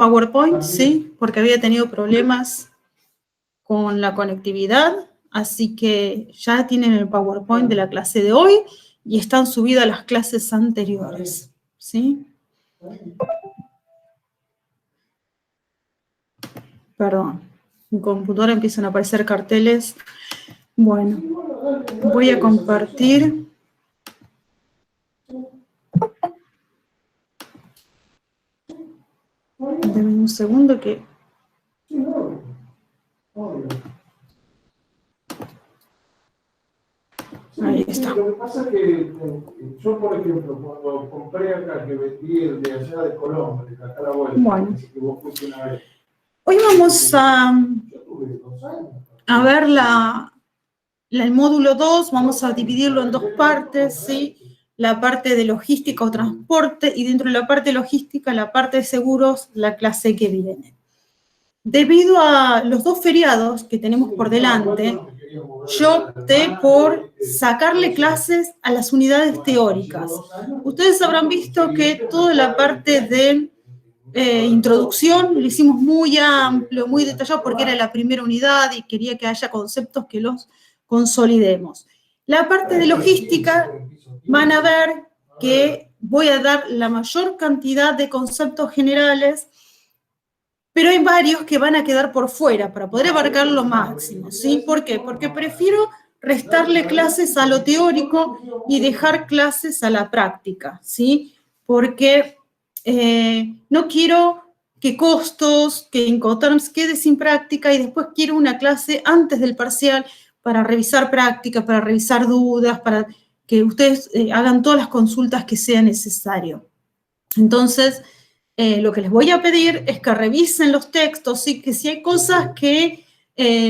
PowerPoint, sí, porque había tenido problemas con la conectividad, así que ya tienen el PowerPoint de la clase de hoy y están subidas las clases anteriores, ¿sí? Perdón, en mi computadora empiezan a aparecer carteles. Bueno, voy a compartir. Denme un segundo que... Ahí está. Lo que pasa es que yo, por ejemplo, cuando compré acá, que vendí el de allá de Colombia, de acá a la vuelta, bueno, que vos fuiste una vez. Hoy vamos a ver el módulo 2, vamos a dividirlo en dos partes, ¿sí? La parte de logística o transporte, y dentro de la parte logística, la parte de seguros, la clase que viene. Debido a los dos feriados que tenemos por delante, yo opté por sacarle clases a las unidades teóricas. Ustedes habrán visto que toda la parte de introducción lo hicimos muy amplio, muy detallado, porque era la primera unidad y quería que haya conceptos que los consolidemos. La parte de logística, van a ver que voy a dar la mayor cantidad de conceptos generales, pero hay varios que van a quedar por fuera para poder abarcar lo máximo, ¿sí? ¿Por qué? Porque prefiero restarle clases a lo teórico y dejar clases a la práctica, ¿sí? Porque no quiero que costos, que Incoterms quede sin práctica y después quiero una clase antes del parcial para revisar prácticas, para revisar dudas, para que ustedes hagan todas las consultas que sea necesario. Entonces, lo que les voy a pedir es que revisen los textos, ¿sí? Que si hay cosas que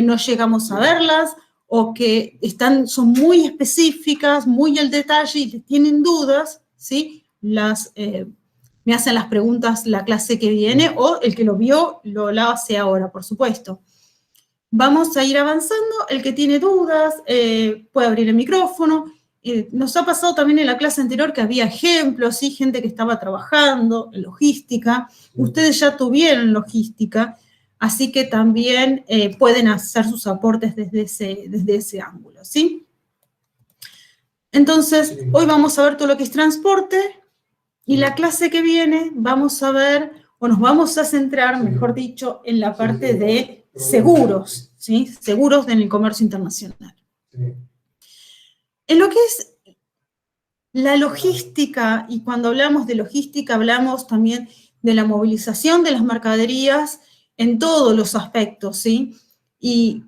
no llegamos a verlas o que son muy específicas, muy al detalle y tienen dudas, ¿sí? Me hacen las preguntas la clase que viene o el que lo vio lo hace ahora, por supuesto. Vamos a ir avanzando. El que tiene dudas puede abrir el micrófono. Nos ha pasado también en la clase anterior que había ejemplos, ¿sí? Gente que estaba trabajando en logística. Ustedes ya tuvieron logística, así que también pueden hacer sus aportes desde ese ángulo, ¿sí? Entonces, hoy vamos a ver todo lo que es transporte y la clase que viene vamos a ver, o nos vamos a centrar, mejor dicho, en la parte de seguros, ¿sí? Seguros en el comercio internacional. En lo que es la logística, y cuando hablamos de logística hablamos también de la movilización de las mercaderías en todos los aspectos, ¿sí? Y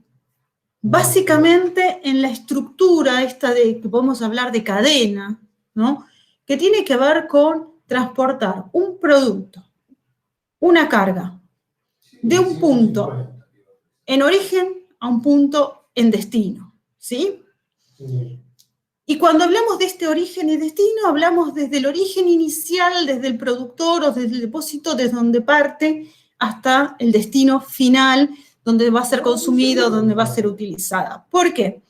básicamente en la estructura esta que podemos hablar de cadena, ¿no? Que tiene que ver con transportar un producto, una carga, de un punto en origen a un punto en destino, ¿sí? Y cuando hablamos de este origen y destino, hablamos desde el origen inicial, desde el productor o desde el depósito, desde donde parte, hasta el destino final, donde va a ser consumida o donde va a ser utilizada. ¿Por qué?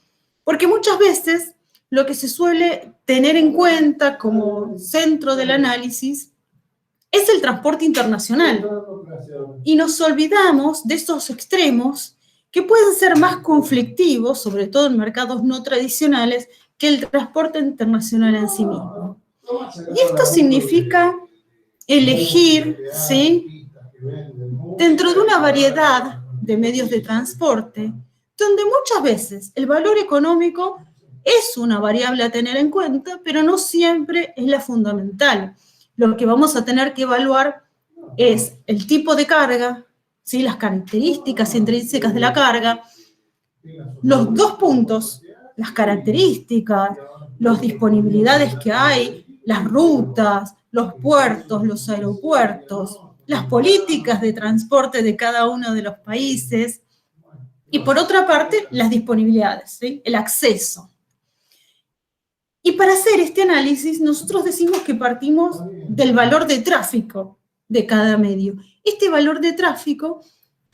Porque muchas veces lo que se suele tener en cuenta como centro del análisis es el transporte internacional. Y nos olvidamos de esos extremos que pueden ser más conflictivos, sobre todo en mercados no tradicionales, que el transporte internacional en sí mismo. Y esto significa elegir, ¿sí?, dentro de una variedad de medios de transporte, donde muchas veces el valor económico es una variable a tener en cuenta, pero no siempre es la fundamental. Lo que vamos a tener que evaluar es el tipo de carga, ¿sí?, las características intrínsecas de la carga, los dos puntos, las características, las disponibilidades que hay, las rutas, los puertos, los aeropuertos, las políticas de transporte de cada uno de los países, y por otra parte, las disponibilidades, ¿sí?, el acceso. Y para hacer este análisis, nosotros decimos que partimos del valor de tráfico de cada medio. Este valor de tráfico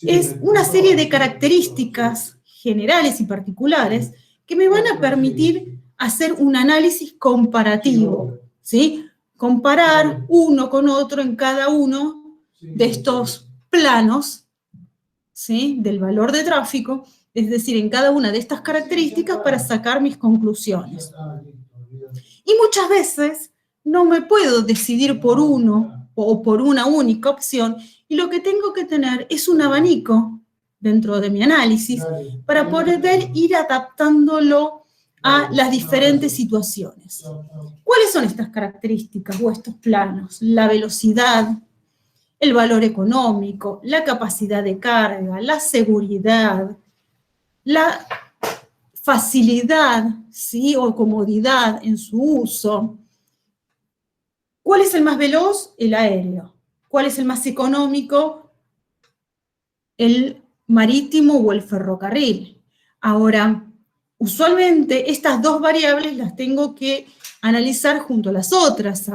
es una serie de características generales y particulares que me van a permitir hacer un análisis comparativo, ¿sí? Comparar uno con otro en cada uno de estos planos, ¿sí?, del valor de tráfico, es decir, en cada una de estas características para sacar mis conclusiones. Y muchas veces no me puedo decidir por uno o por una única opción, y lo que tengo que tener es un abanico dentro de mi análisis para poder ir adaptándolo a las diferentes situaciones. ¿Cuáles son estas características o estos planos? La velocidad, el valor económico, la capacidad de carga, la seguridad, la facilidad, ¿sí?, o comodidad en su uso. ¿Cuál es el más veloz? El aéreo. ¿Cuál es el más económico? El marítimo o el ferrocarril. Ahora, usualmente estas dos variables las tengo que analizar junto a las otras.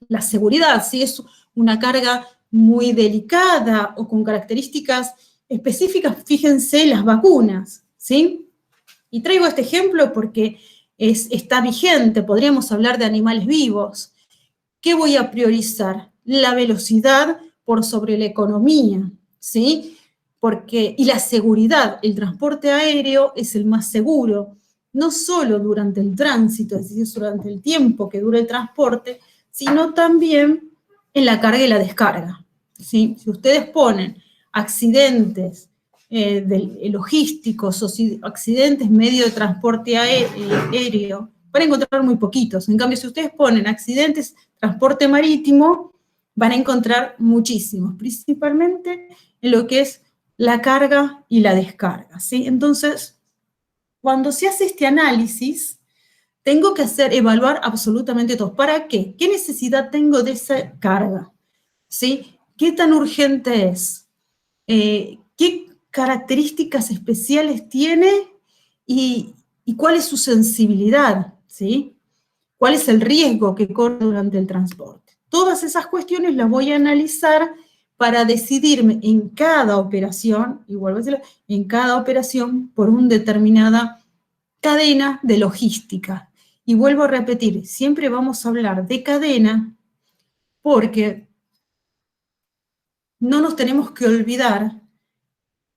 La seguridad, si es una carga muy delicada o con características específicas, fíjense las vacunas, ¿sí? Y traigo este ejemplo porque está vigente, podríamos hablar de animales vivos. ¿Qué voy a priorizar? La velocidad por sobre la economía, ¿sí? Y la seguridad, el transporte aéreo es el más seguro, no solo durante el tránsito, es decir, durante el tiempo que dura el transporte, sino también en la carga y la descarga, ¿sí? Si ustedes ponen accidentes logísticos o accidentes medio de transporte aéreo, van a encontrar muy poquitos. En cambio, si ustedes ponen accidentes transporte marítimo, van a encontrar muchísimos, principalmente en lo que es la carga y la descarga, ¿sí? Entonces, cuando se hace este análisis, tengo que evaluar absolutamente todo. ¿Para qué? ¿Qué necesidad tengo de esa carga? ¿Sí? ¿Qué tan urgente es? ¿Qué características especiales tiene y cuál es su sensibilidad? ¿Sí? ¿Cuál es el riesgo que corre durante el transporte? Todas esas cuestiones las voy a analizar para decidirme en cada operación, y vuelvo a decirlo, en cada operación por una determinada cadena de logística. Y vuelvo a repetir, siempre vamos a hablar de cadena porque no nos tenemos que olvidar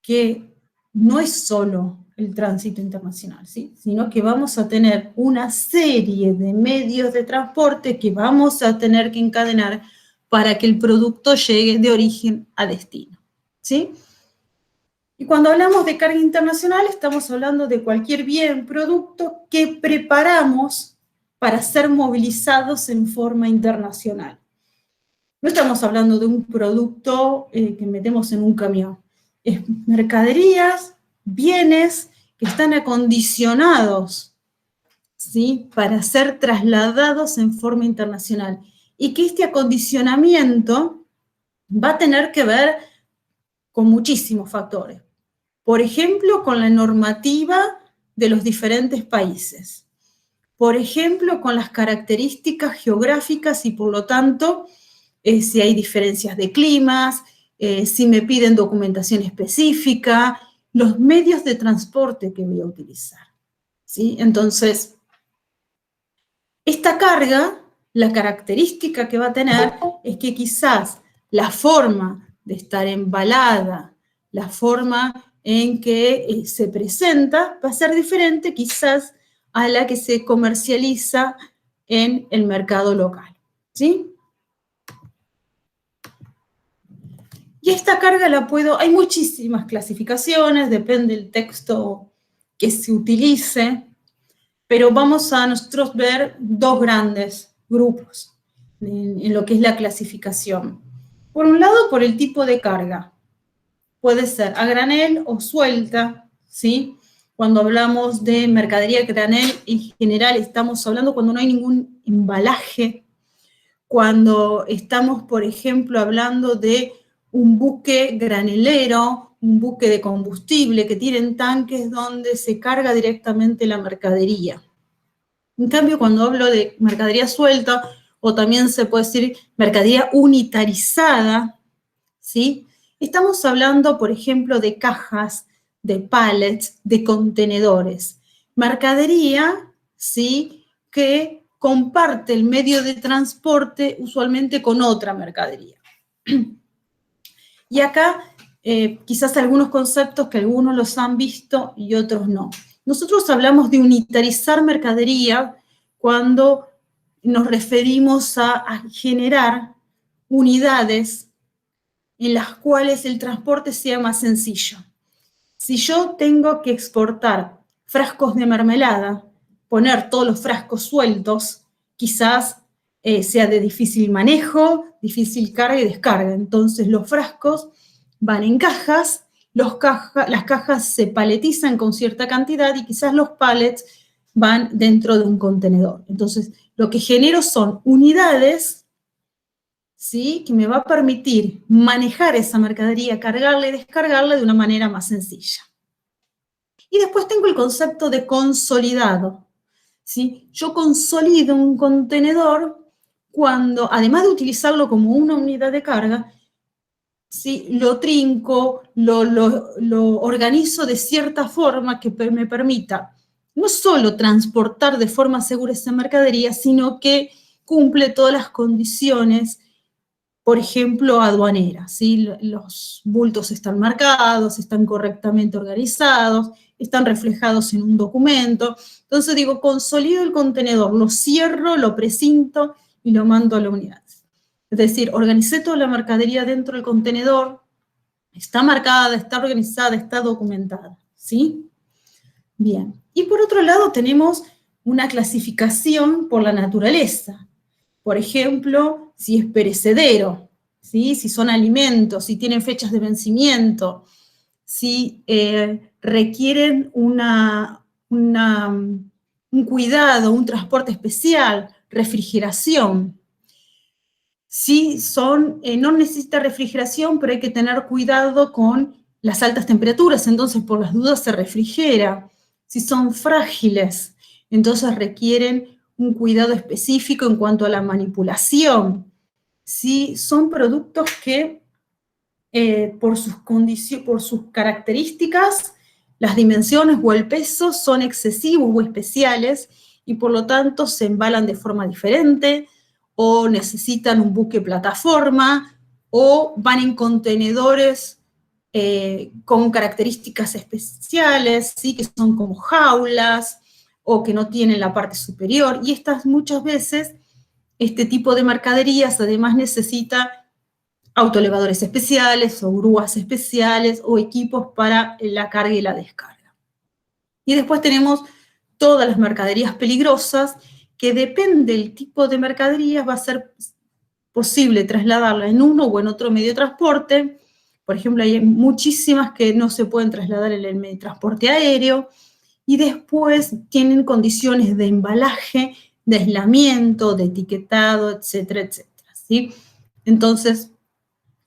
que no es solo el tránsito internacional, ¿sí?, sino que vamos a tener una serie de medios de transporte que vamos a tener que encadenar para que el producto llegue de origen a destino, ¿sí? Y cuando hablamos de carga internacional, estamos hablando de cualquier bien, producto que preparamos para ser movilizados en forma internacional. No estamos hablando de un producto que metemos en un camión. Es mercaderías, bienes que están acondicionados, ¿sí?, para ser trasladados en forma internacional. Y que este acondicionamiento va a tener que ver con muchísimos factores. Por ejemplo, con la normativa de los diferentes países. Por ejemplo, con las características geográficas y, por lo tanto, si hay diferencias de climas, si me piden documentación específica, los medios de transporte que voy a utilizar, ¿sí? Entonces, esta carga, la característica que va a tener es que quizás la forma de estar embalada, la forma en que se presenta, va a ser diferente quizás a la que se comercializa en el mercado local, ¿sí? Y esta carga hay muchísimas clasificaciones, depende del texto que se utilice, pero vamos a nosotros ver dos grandes grupos en lo que es la clasificación. Por un lado, por el tipo de carga. Puede ser a granel o suelta, ¿sí? Cuando hablamos de mercadería a granel, en general estamos hablando cuando no hay ningún embalaje, cuando estamos, por ejemplo, hablando de un buque granelero, un buque de combustible, que tienen tanques donde se carga directamente la mercadería. En cambio, cuando hablo de mercadería suelta, o también se puede decir mercadería unitarizada, ¿sí?, estamos hablando, por ejemplo, de cajas, de pallets, de contenedores. Mercadería, ¿sí?, que comparte el medio de transporte usualmente con otra mercadería. Y acá quizás algunos conceptos que algunos los han visto y otros no. Nosotros hablamos de unitarizar mercadería cuando nos referimos a generar unidades en las cuales el transporte sea más sencillo. Si yo tengo que exportar frascos de mermelada, poner todos los frascos sueltos, quizás sea de difícil manejo, difícil carga y descarga. Entonces los frascos van en cajas, las cajas se paletizan con cierta cantidad y quizás los pallets van dentro de un contenedor. Entonces lo que genero son unidades, ¿sí?, que me va a permitir manejar esa mercadería, cargarla y descargarla de una manera más sencilla. Y después tengo el concepto de consolidado, ¿sí? Yo consolido un contenedor cuando, además de utilizarlo como una unidad de carga, ¿sí?, lo trinco, lo organizo de cierta forma que me permita no solo transportar de forma segura esa mercadería, sino que cumple todas las condiciones, por ejemplo, aduaneras, ¿sí? Los bultos están marcados, están correctamente organizados, están reflejados en un documento. Entonces digo, consolido el contenedor, lo cierro, lo precinto y lo mando a la unidad. Es decir, organicé toda la mercadería dentro del contenedor, está marcada, está organizada, está documentada, ¿sí? Bien. Y por otro lado tenemos una clasificación por la naturaleza. Por ejemplo, si es perecedero, ¿sí?, si son alimentos, si tienen fechas de vencimiento, si requieren un cuidado, un transporte especial, refrigeración. Si son, no necesita refrigeración, pero hay que tener cuidado con las altas temperaturas, entonces por las dudas se refrigera. Si son frágiles, entonces requieren un cuidado específico en cuanto a la manipulación. Si son productos que por sus características, las dimensiones o el peso son excesivos o especiales y por lo tanto se embalan de forma diferente o necesitan un buque plataforma o van en contenedores con características especiales, ¿sí?, que son como jaulas o que no tienen la parte superior, y estas muchas veces, este tipo de mercaderías además necesita autoelevadores especiales o grúas especiales o equipos para la carga y la descarga. Y después tenemos todas las mercaderías peligrosas, que depende del tipo de mercaderías va a ser posible trasladarla en uno o en otro medio de transporte. Por ejemplo, hay muchísimas que no se pueden trasladar en el medio de transporte aéreo, y después tienen condiciones de embalaje, de aislamiento, de etiquetado, etcétera, etcétera, ¿sí? Entonces,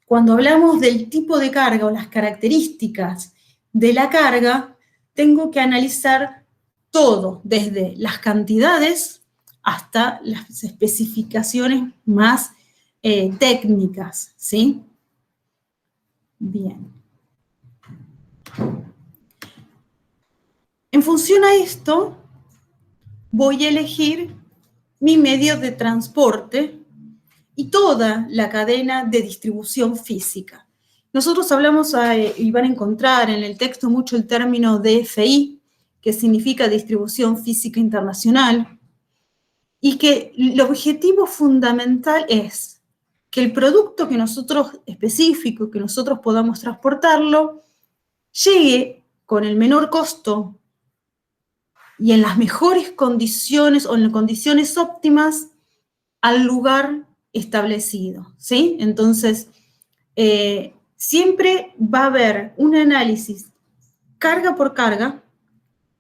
cuando hablamos del tipo de carga o las características de la carga, tengo que analizar todo, desde las cantidades hasta las especificaciones más técnicas, ¿sí? Bien. En función a esto, voy a elegir mi medio de transporte y toda la cadena de distribución física. Nosotros hablamos, y van a encontrar en el texto mucho el término DFI, que significa Distribución Física Internacional, y que el objetivo fundamental es que el producto que nosotros, específico, que nosotros podamos transportarlo, llegue con el menor costo y en las mejores condiciones o en condiciones óptimas al lugar establecido, ¿sí? Entonces, siempre va a haber un análisis carga por carga,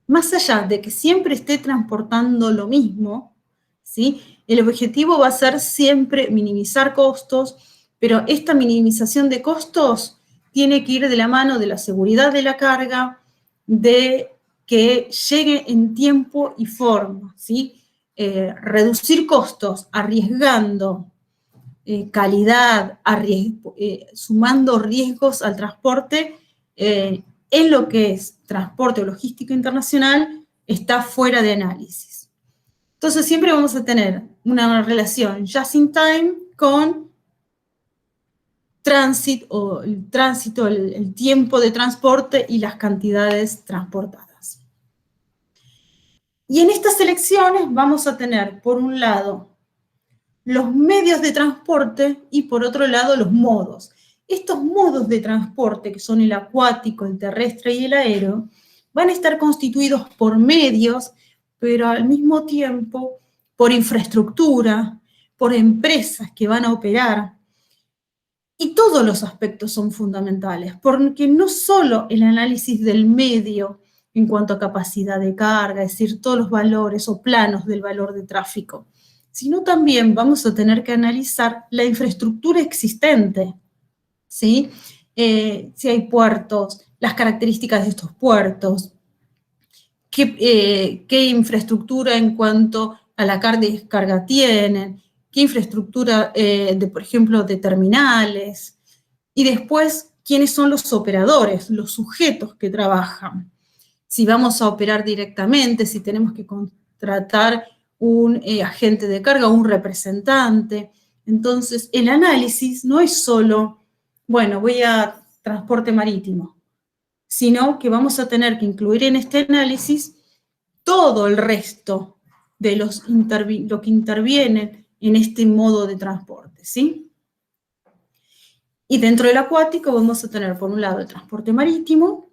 más allá de que siempre esté transportando lo mismo, ¿sí? El objetivo va a ser siempre minimizar costos, pero esta minimización de costos tiene que ir de la mano de la seguridad de la carga, de que llegue en tiempo y forma, ¿sí? Reducir costos arriesgando calidad, sumando riesgos al transporte, en lo que es transporte o logística internacional, está fuera de análisis. Entonces siempre vamos a tener una relación just in time con tránsito, el tiempo de transporte y las cantidades transportadas. Y en estas elecciones vamos a tener, por un lado, los medios de transporte y por otro lado los modos. Estos modos de transporte, que son el acuático, el terrestre y el aéreo, van a estar constituidos por medios, pero al mismo tiempo por infraestructura, por empresas que van a operar. Y todos los aspectos son fundamentales, porque no solo el análisis del medio en cuanto a capacidad de carga, es decir, todos los valores o planos del valor de tráfico, sino también vamos a tener que analizar la infraestructura existente, ¿sí? Si hay puertos, las características de estos puertos, qué infraestructura en cuanto a la carga y descarga tienen, qué infraestructura, por ejemplo, de terminales, y después, quiénes son los operadores, los sujetos que trabajan. Si vamos a operar directamente, si tenemos que contratar un agente de carga, un representante. Entonces, el análisis no es solo, bueno, voy a transporte marítimo, sino que vamos a tener que incluir en este análisis todo el resto de lo que intervienen en este modo de transporte, ¿sí? Y dentro del acuático vamos a tener, por un lado, el transporte marítimo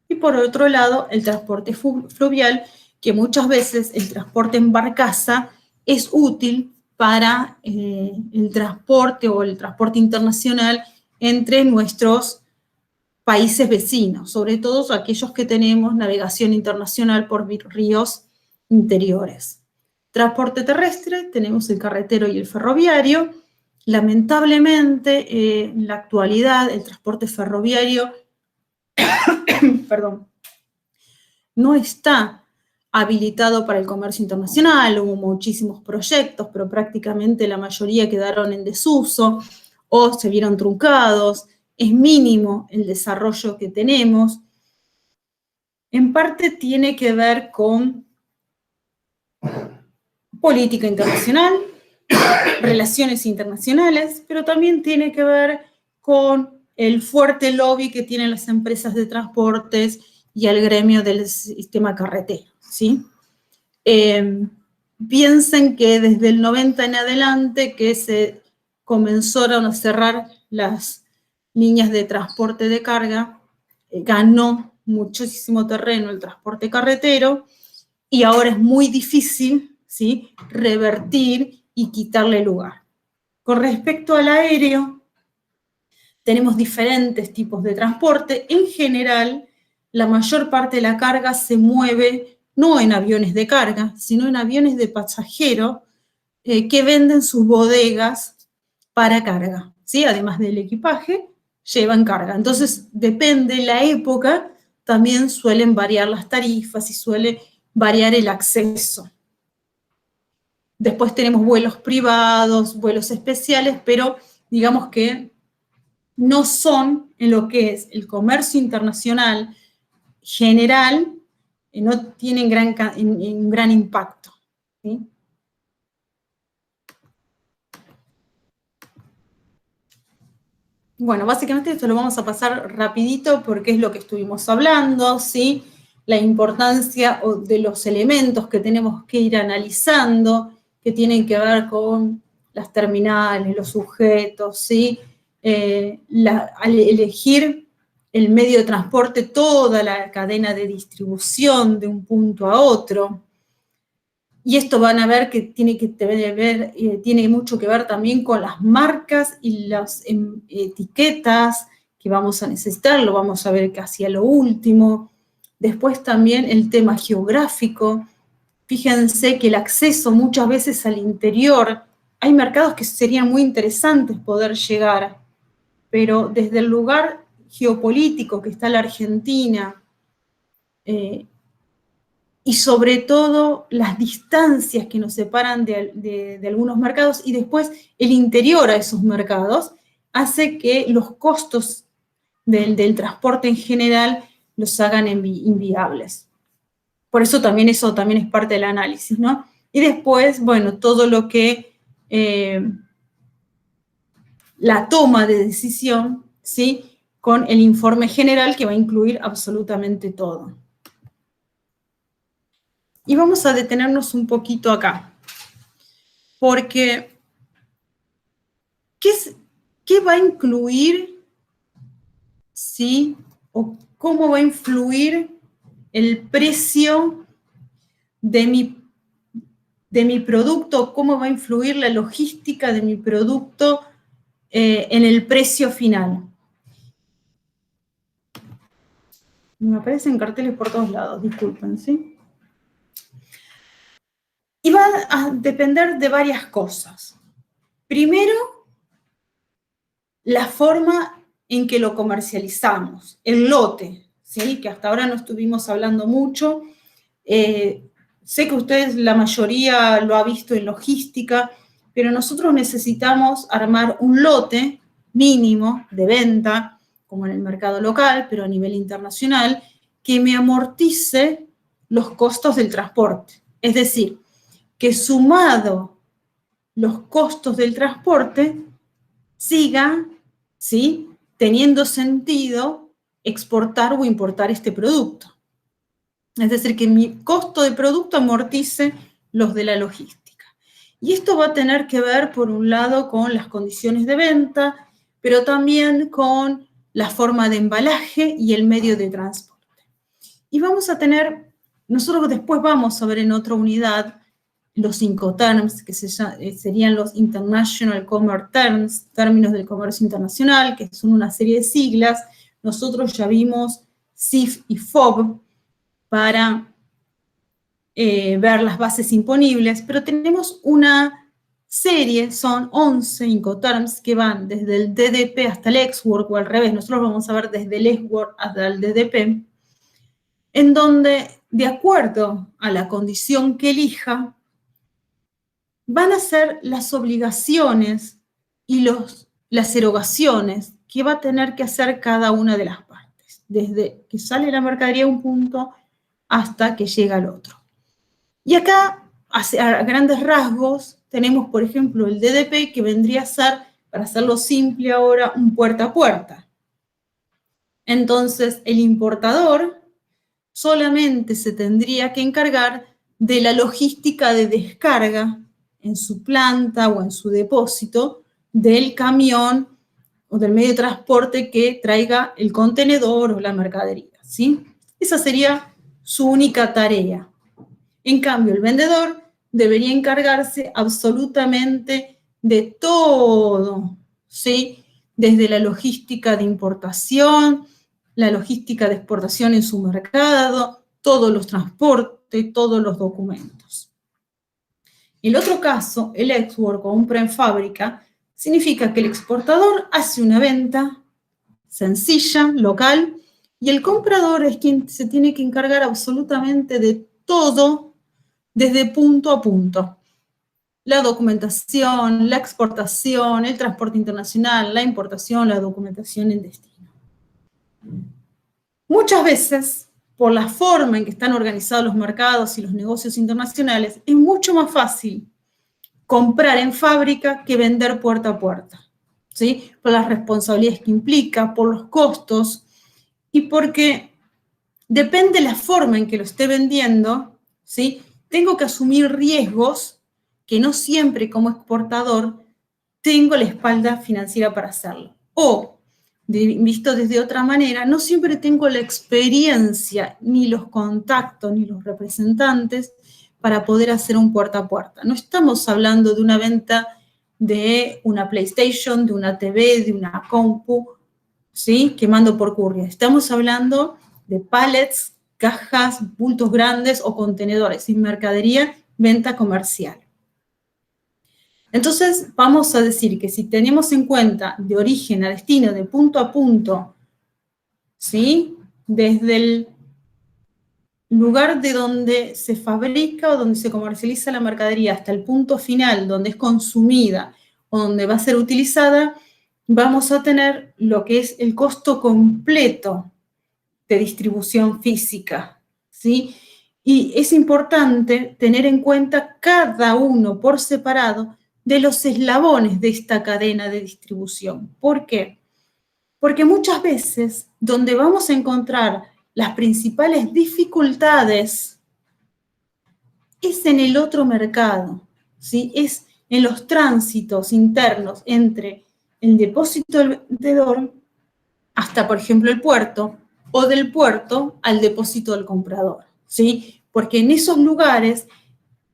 y por otro lado, el transporte fluvial, que muchas veces el transporte en barcaza es útil para el transporte o el transporte internacional entre nuestros países vecinos, sobre todo aquellos que tenemos navegación internacional por ríos interiores. Transporte terrestre, tenemos el carretero y el ferroviario. Lamentablemente, en la actualidad, el transporte ferroviario perdón, no está habilitado para el comercio internacional. Hubo muchísimos proyectos, pero prácticamente la mayoría quedaron en desuso o se vieron truncados. Es mínimo el desarrollo que tenemos. En parte tiene que ver con política internacional, relaciones internacionales, pero también tiene que ver con el fuerte lobby que tienen las empresas de transportes y el gremio del sistema carretero, ¿sí? Piensen que desde el 90 en adelante que se comenzaron a cerrar las líneas de transporte de carga, ganó muchísimo terreno el transporte carretero y ahora es muy difícil, ¿sí?, revertir y quitarle lugar. Con respecto al aéreo, tenemos diferentes tipos de transporte. En general, la mayor parte de la carga se mueve no en aviones de carga, sino en aviones de pasajero que venden sus bodegas para carga, ¿sí? Además del equipaje, llevan carga. Entonces, depende la época, también suelen variar las tarifas y suele variar el acceso. Después tenemos vuelos privados, vuelos especiales, pero digamos que no son en lo que es el comercio internacional general, no tienen un gran impacto, ¿sí? Bueno, básicamente esto lo vamos a pasar rapidito porque es lo que estuvimos hablando, ¿sí? La importancia de los elementos que tenemos que ir analizando, que tienen que ver con las terminales, los sujetos, ¿sí? Al elegir el medio de transporte, toda la cadena de distribución de un punto a otro. Y esto van a ver que tiene mucho que ver también con las marcas y las etiquetas que vamos a necesitar, lo vamos a ver casi a lo último. Después también el tema geográfico. Fíjense que el acceso muchas veces al interior, hay mercados que serían muy interesantes poder llegar, pero desde el lugar geopolítico que está la Argentina, y sobre todo las distancias que nos separan de algunos mercados y después el interior a esos mercados, hace que los costos del transporte en general los hagan inviables. Por eso también es parte del análisis, ¿no? Y después, bueno, todo lo que la toma de decisión, ¿sí?, con el informe general que va a incluir absolutamente todo. Y vamos a detenernos un poquito acá, porque ¿qué va a incluir, sí, o cómo va a influir el precio de mi producto, cómo va a influir la logística de mi producto en el precio final? Me aparecen carteles por todos lados, disculpen, ¿sí? Y va a depender de varias cosas. Primero, la forma en que lo comercializamos, el lote, ¿sí?, que hasta ahora no estuvimos hablando mucho. Sé que ustedes, la mayoría, lo ha visto en logística, pero nosotros necesitamos armar un lote mínimo de venta, como en el mercado local, pero a nivel internacional, que me amortice los costos del transporte. Es decir, que sumado los costos del transporte, siga, ¿sí?, teniendo sentido exportar o importar este producto. Es decir, que mi costo de producto amortice los de la logística. Y esto va a tener que ver, por un lado, con las condiciones de venta, pero también con la forma de embalaje y el medio de transporte. Y vamos a tener, nosotros después vamos a ver en otra unidad los Incoterms, que serían los International Commerce Terms, términos del comercio internacional, que son una serie de siglas. Nosotros ya vimos CIF y FOB para ver las bases imponibles, pero tenemos una serie, son 11 Incoterms que van desde el DDP hasta el ex-work, o al revés, nosotros vamos a ver desde el ex-work hasta el DDP, en donde, de acuerdo a la condición que elija, van a ser las obligaciones y las erogaciones que va a tener que hacer cada una de las partes, desde que sale la mercadería a un punto hasta que llega al otro. Y acá, a grandes rasgos, tenemos, por ejemplo, el DDP, que vendría a ser, para hacerlo simple ahora, un puerta a puerta. Entonces, el importador solamente se tendría que encargar de la logística de descarga en su planta o en su depósito del camión o del medio de transporte que traiga el contenedor o la mercadería, ¿sí? Esa sería su única tarea. En cambio, el vendedor debería encargarse absolutamente de todo, ¿sí? Desde la logística de importación, la logística de exportación en su mercado, todos los transportes, todos los documentos. El otro caso, el ex-work o un pre-fábrica, significa que el exportador hace una venta sencilla, local, y el comprador es quien se tiene que encargar absolutamente de todo desde punto a punto. La documentación, la exportación, el transporte internacional, la importación, la documentación en destino. Muchas veces, por la forma en que están organizados los mercados y los negocios internacionales, es mucho más fácil comprar en fábrica que vender puerta a puerta, ¿sí? Por las responsabilidades que implica, por los costos y porque depende de la forma en que lo esté vendiendo, ¿sí? Tengo que asumir riesgos que no siempre como exportador tengo la espalda financiera para hacerlo. O, visto desde otra manera, no siempre tengo la experiencia, ni los contactos, ni los representantes para poder hacer un puerta a puerta. No estamos hablando de una venta de una PlayStation, de una TV, de una compu, ¿sí?, que mando por courier. Estamos hablando de pallets, cajas, bultos grandes o contenedores, sin mercadería, venta comercial. Entonces, vamos a decir que si tenemos en cuenta de origen a destino, de punto a punto, ¿sí?, desde el lugar de donde se fabrica o donde se comercializa la mercadería hasta el punto final, donde es consumida o donde va a ser utilizada, vamos a tener lo que es el costo completo de distribución física, ¿sí? Y es importante tener en cuenta cada uno por separado de los eslabones de esta cadena de distribución. ¿Por qué? Porque muchas veces donde vamos a encontrar las principales dificultades es en el otro mercado, ¿sí? Es en los tránsitos internos entre el depósito del vendedor hasta, por ejemplo, el puerto, o del puerto al depósito del comprador, ¿sí? Porque en esos lugares,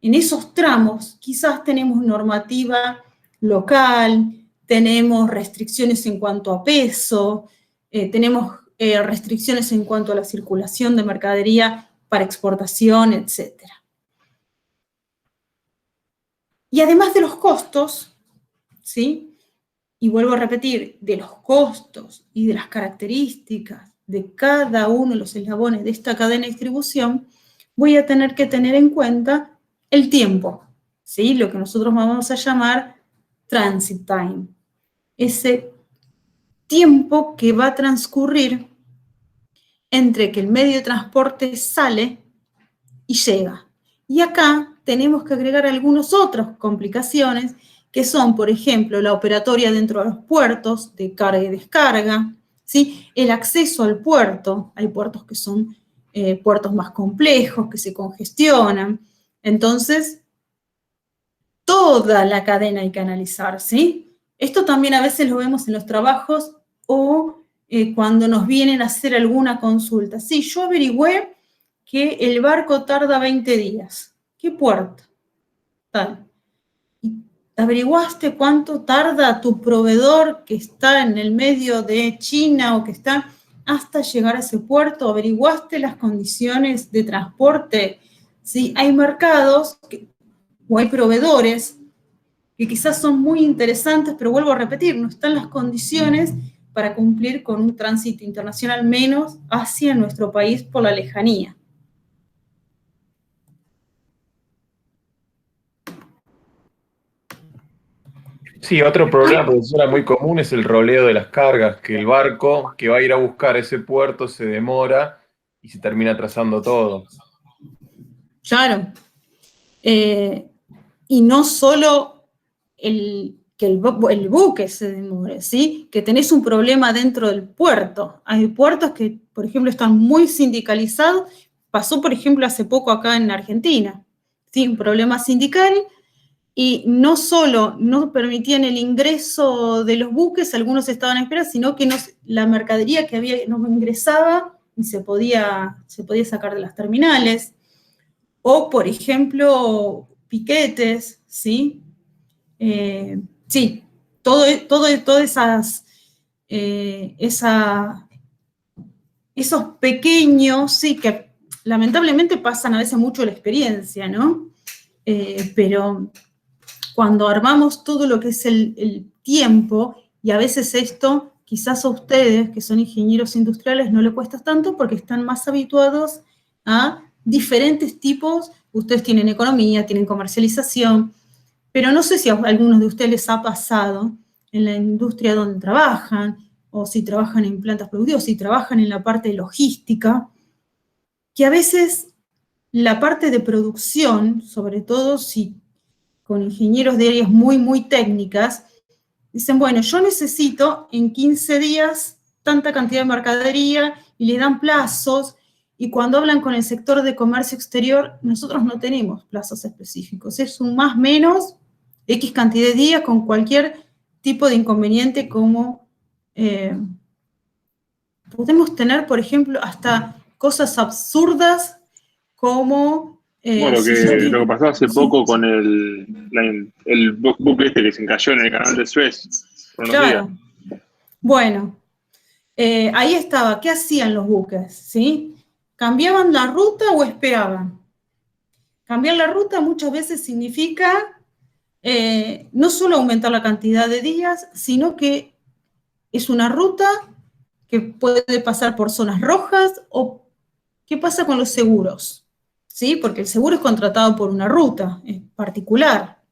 en esos tramos, quizás tenemos normativa local, tenemos restricciones en cuanto a peso, tenemos restricciones en cuanto a la circulación de mercadería para exportación, etc. Y además de los costos, ¿sí? Y vuelvo a repetir, de los costos y de las características de cada uno de los eslabones de esta cadena de distribución, voy a tener que tener en cuenta el tiempo, ¿sí? Lo que nosotros vamos a llamar transit time. Ese tiempo que va a transcurrir entre que el medio de transporte sale y llega. Y acá tenemos que agregar algunas otras complicaciones que son, por ejemplo, la operatoria dentro de los puertos de carga y descarga, ¿sí? El acceso al puerto, hay puertos que son puertos más complejos, que se congestionan, entonces toda la cadena hay que analizar, ¿sí? Esto también a veces lo vemos en los trabajos o cuando nos vienen a hacer alguna consulta. Sí, yo averigüé que el barco tarda 20 días. ¿Qué puerto? Tal. ¿Averiguaste cuánto tarda tu proveedor que está en el medio de China o que está hasta llegar a ese puerto? ¿Averiguaste las condiciones de transporte? ¿Sí? Hay mercados o hay proveedores que quizás son muy interesantes, pero vuelvo a repetir, no están las condiciones para cumplir con un tránsito internacional menos hacia nuestro país por la lejanía. Sí, otro problema, profesora, muy común es el roleo de las cargas, que el barco que va a ir a buscar ese puerto se demora y se termina atrasando todo. Claro. Y no solo que el buque se demore, ¿sí? Que tenés un problema dentro del puerto. Hay puertos que, por ejemplo, están muy sindicalizados. Pasó, por ejemplo, hace poco acá en Argentina, ¿sí? Un problema sindical. Y no solo no permitían el ingreso de los buques, algunos estaban a espera, sino que la mercadería que había no ingresaba y se podía sacar de las terminales. O, por ejemplo, piquetes, ¿sí? Sí, todas esos pequeños, sí, que lamentablemente pasan a veces mucho la experiencia, ¿no? Pero cuando armamos todo lo que es el tiempo, y a veces esto, quizás a ustedes, que son ingenieros industriales, no les cuesta tanto porque están más habituados a diferentes tipos. Ustedes tienen economía, tienen comercialización, pero no sé si a algunos de ustedes les ha pasado en la industria donde trabajan, o si trabajan en plantas productivas, si trabajan en la parte de logística, que a veces la parte de producción, sobre todo si con ingenieros de áreas muy, muy técnicas, dicen, bueno, yo necesito en 15 días tanta cantidad de mercadería y le dan plazos, y cuando hablan con el sector de comercio exterior, nosotros no tenemos plazos específicos, es un más menos X cantidad de días con cualquier tipo de inconveniente como podemos tener, por ejemplo, hasta cosas absurdas como... Bueno, lo que pasó hace poco con el buque este que se encalló en el canal de Suez. Claro. Bueno, ahí estaba. ¿Qué hacían los buques? ¿Sí? ¿Cambiaban la ruta o esperaban? Cambiar la ruta muchas veces significa no solo aumentar la cantidad de días, sino que es una ruta que puede pasar por zonas rojas. O ¿qué pasa con los seguros? ¿Sí? Porque el seguro es contratado por una ruta en particular.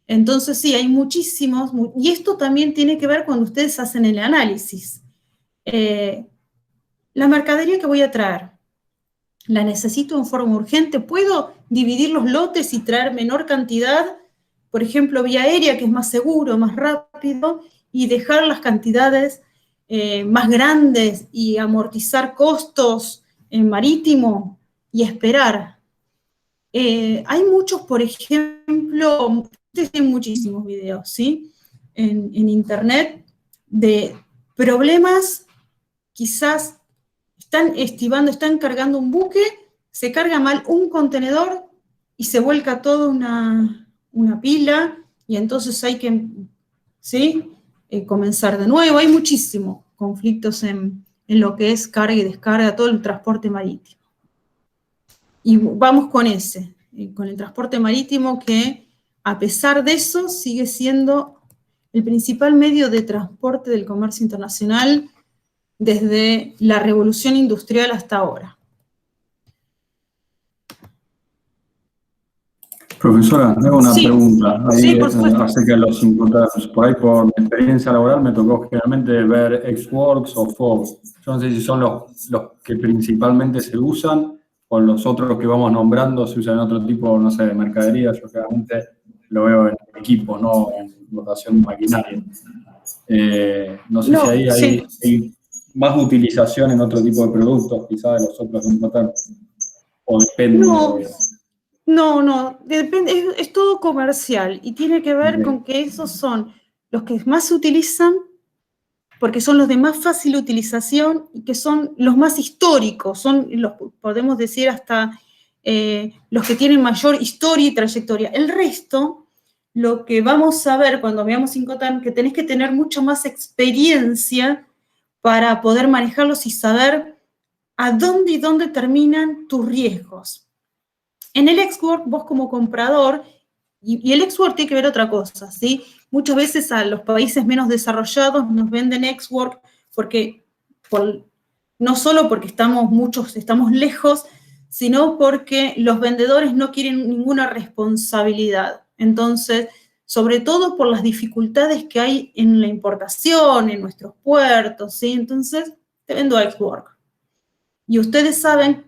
Entonces, sí, hay muchísimos, y esto también tiene que ver cuando ustedes hacen el análisis. La mercadería que voy a traer, ¿la necesito en forma urgente? ¿Puedo dividir los lotes y traer menor cantidad por ejemplo, vía aérea, que es más seguro, más rápido, y dejar las cantidades más grandes y amortizar costos en marítimo y esperar. Hay muchos, por ejemplo, ustedes tienen muchísimos videos, ¿sí? En internet de problemas, quizás están estivando, están cargando un buque, se carga mal un contenedor y se vuelca toda una pila, y entonces hay que, ¿sí? Comenzar de nuevo. Hay muchísimos conflictos en lo que es carga y descarga, todo el transporte marítimo. Y vamos con con el transporte marítimo, que a pesar de eso sigue siendo el principal medio de transporte del comercio internacional desde la revolución industrial hasta ahora. Profesora, tengo una Sí, pregunta ahí, sí, por supuesto. acerca de los Incoterms. Por ahí, por mi experiencia laboral, me tocó generalmente ver Xworks o FOB. Yo no sé si son los que principalmente se usan, o los otros que vamos nombrando se usan en otro tipo, no sé, de mercadería. Yo generalmente lo veo en equipos, no en rotación maquinaria. No sé si ahí hay más utilización en otro tipo de productos, quizás de los otros Incoterms. O depende. No, depende, es todo comercial y tiene que ver con que esos son los que más se utilizan porque son los de más fácil utilización y que son los más históricos, son los, podemos decir, hasta los que tienen mayor historia y trayectoria. El resto, lo que vamos a ver cuando veamos Incoterm, que tenés que tener mucha más experiencia para poder manejarlos y saber a dónde y dónde terminan tus riesgos. En el Xwork, vos como comprador, y el Xwork tiene que ver otra cosa, ¿sí? Muchas veces a los países menos desarrollados nos venden Xwork porque, no solo porque estamos lejos, sino porque los vendedores no quieren ninguna responsabilidad. Entonces, sobre todo por las dificultades que hay en la importación, en nuestros puertos, ¿sí? Entonces, te vendo Xwork. Y ustedes saben,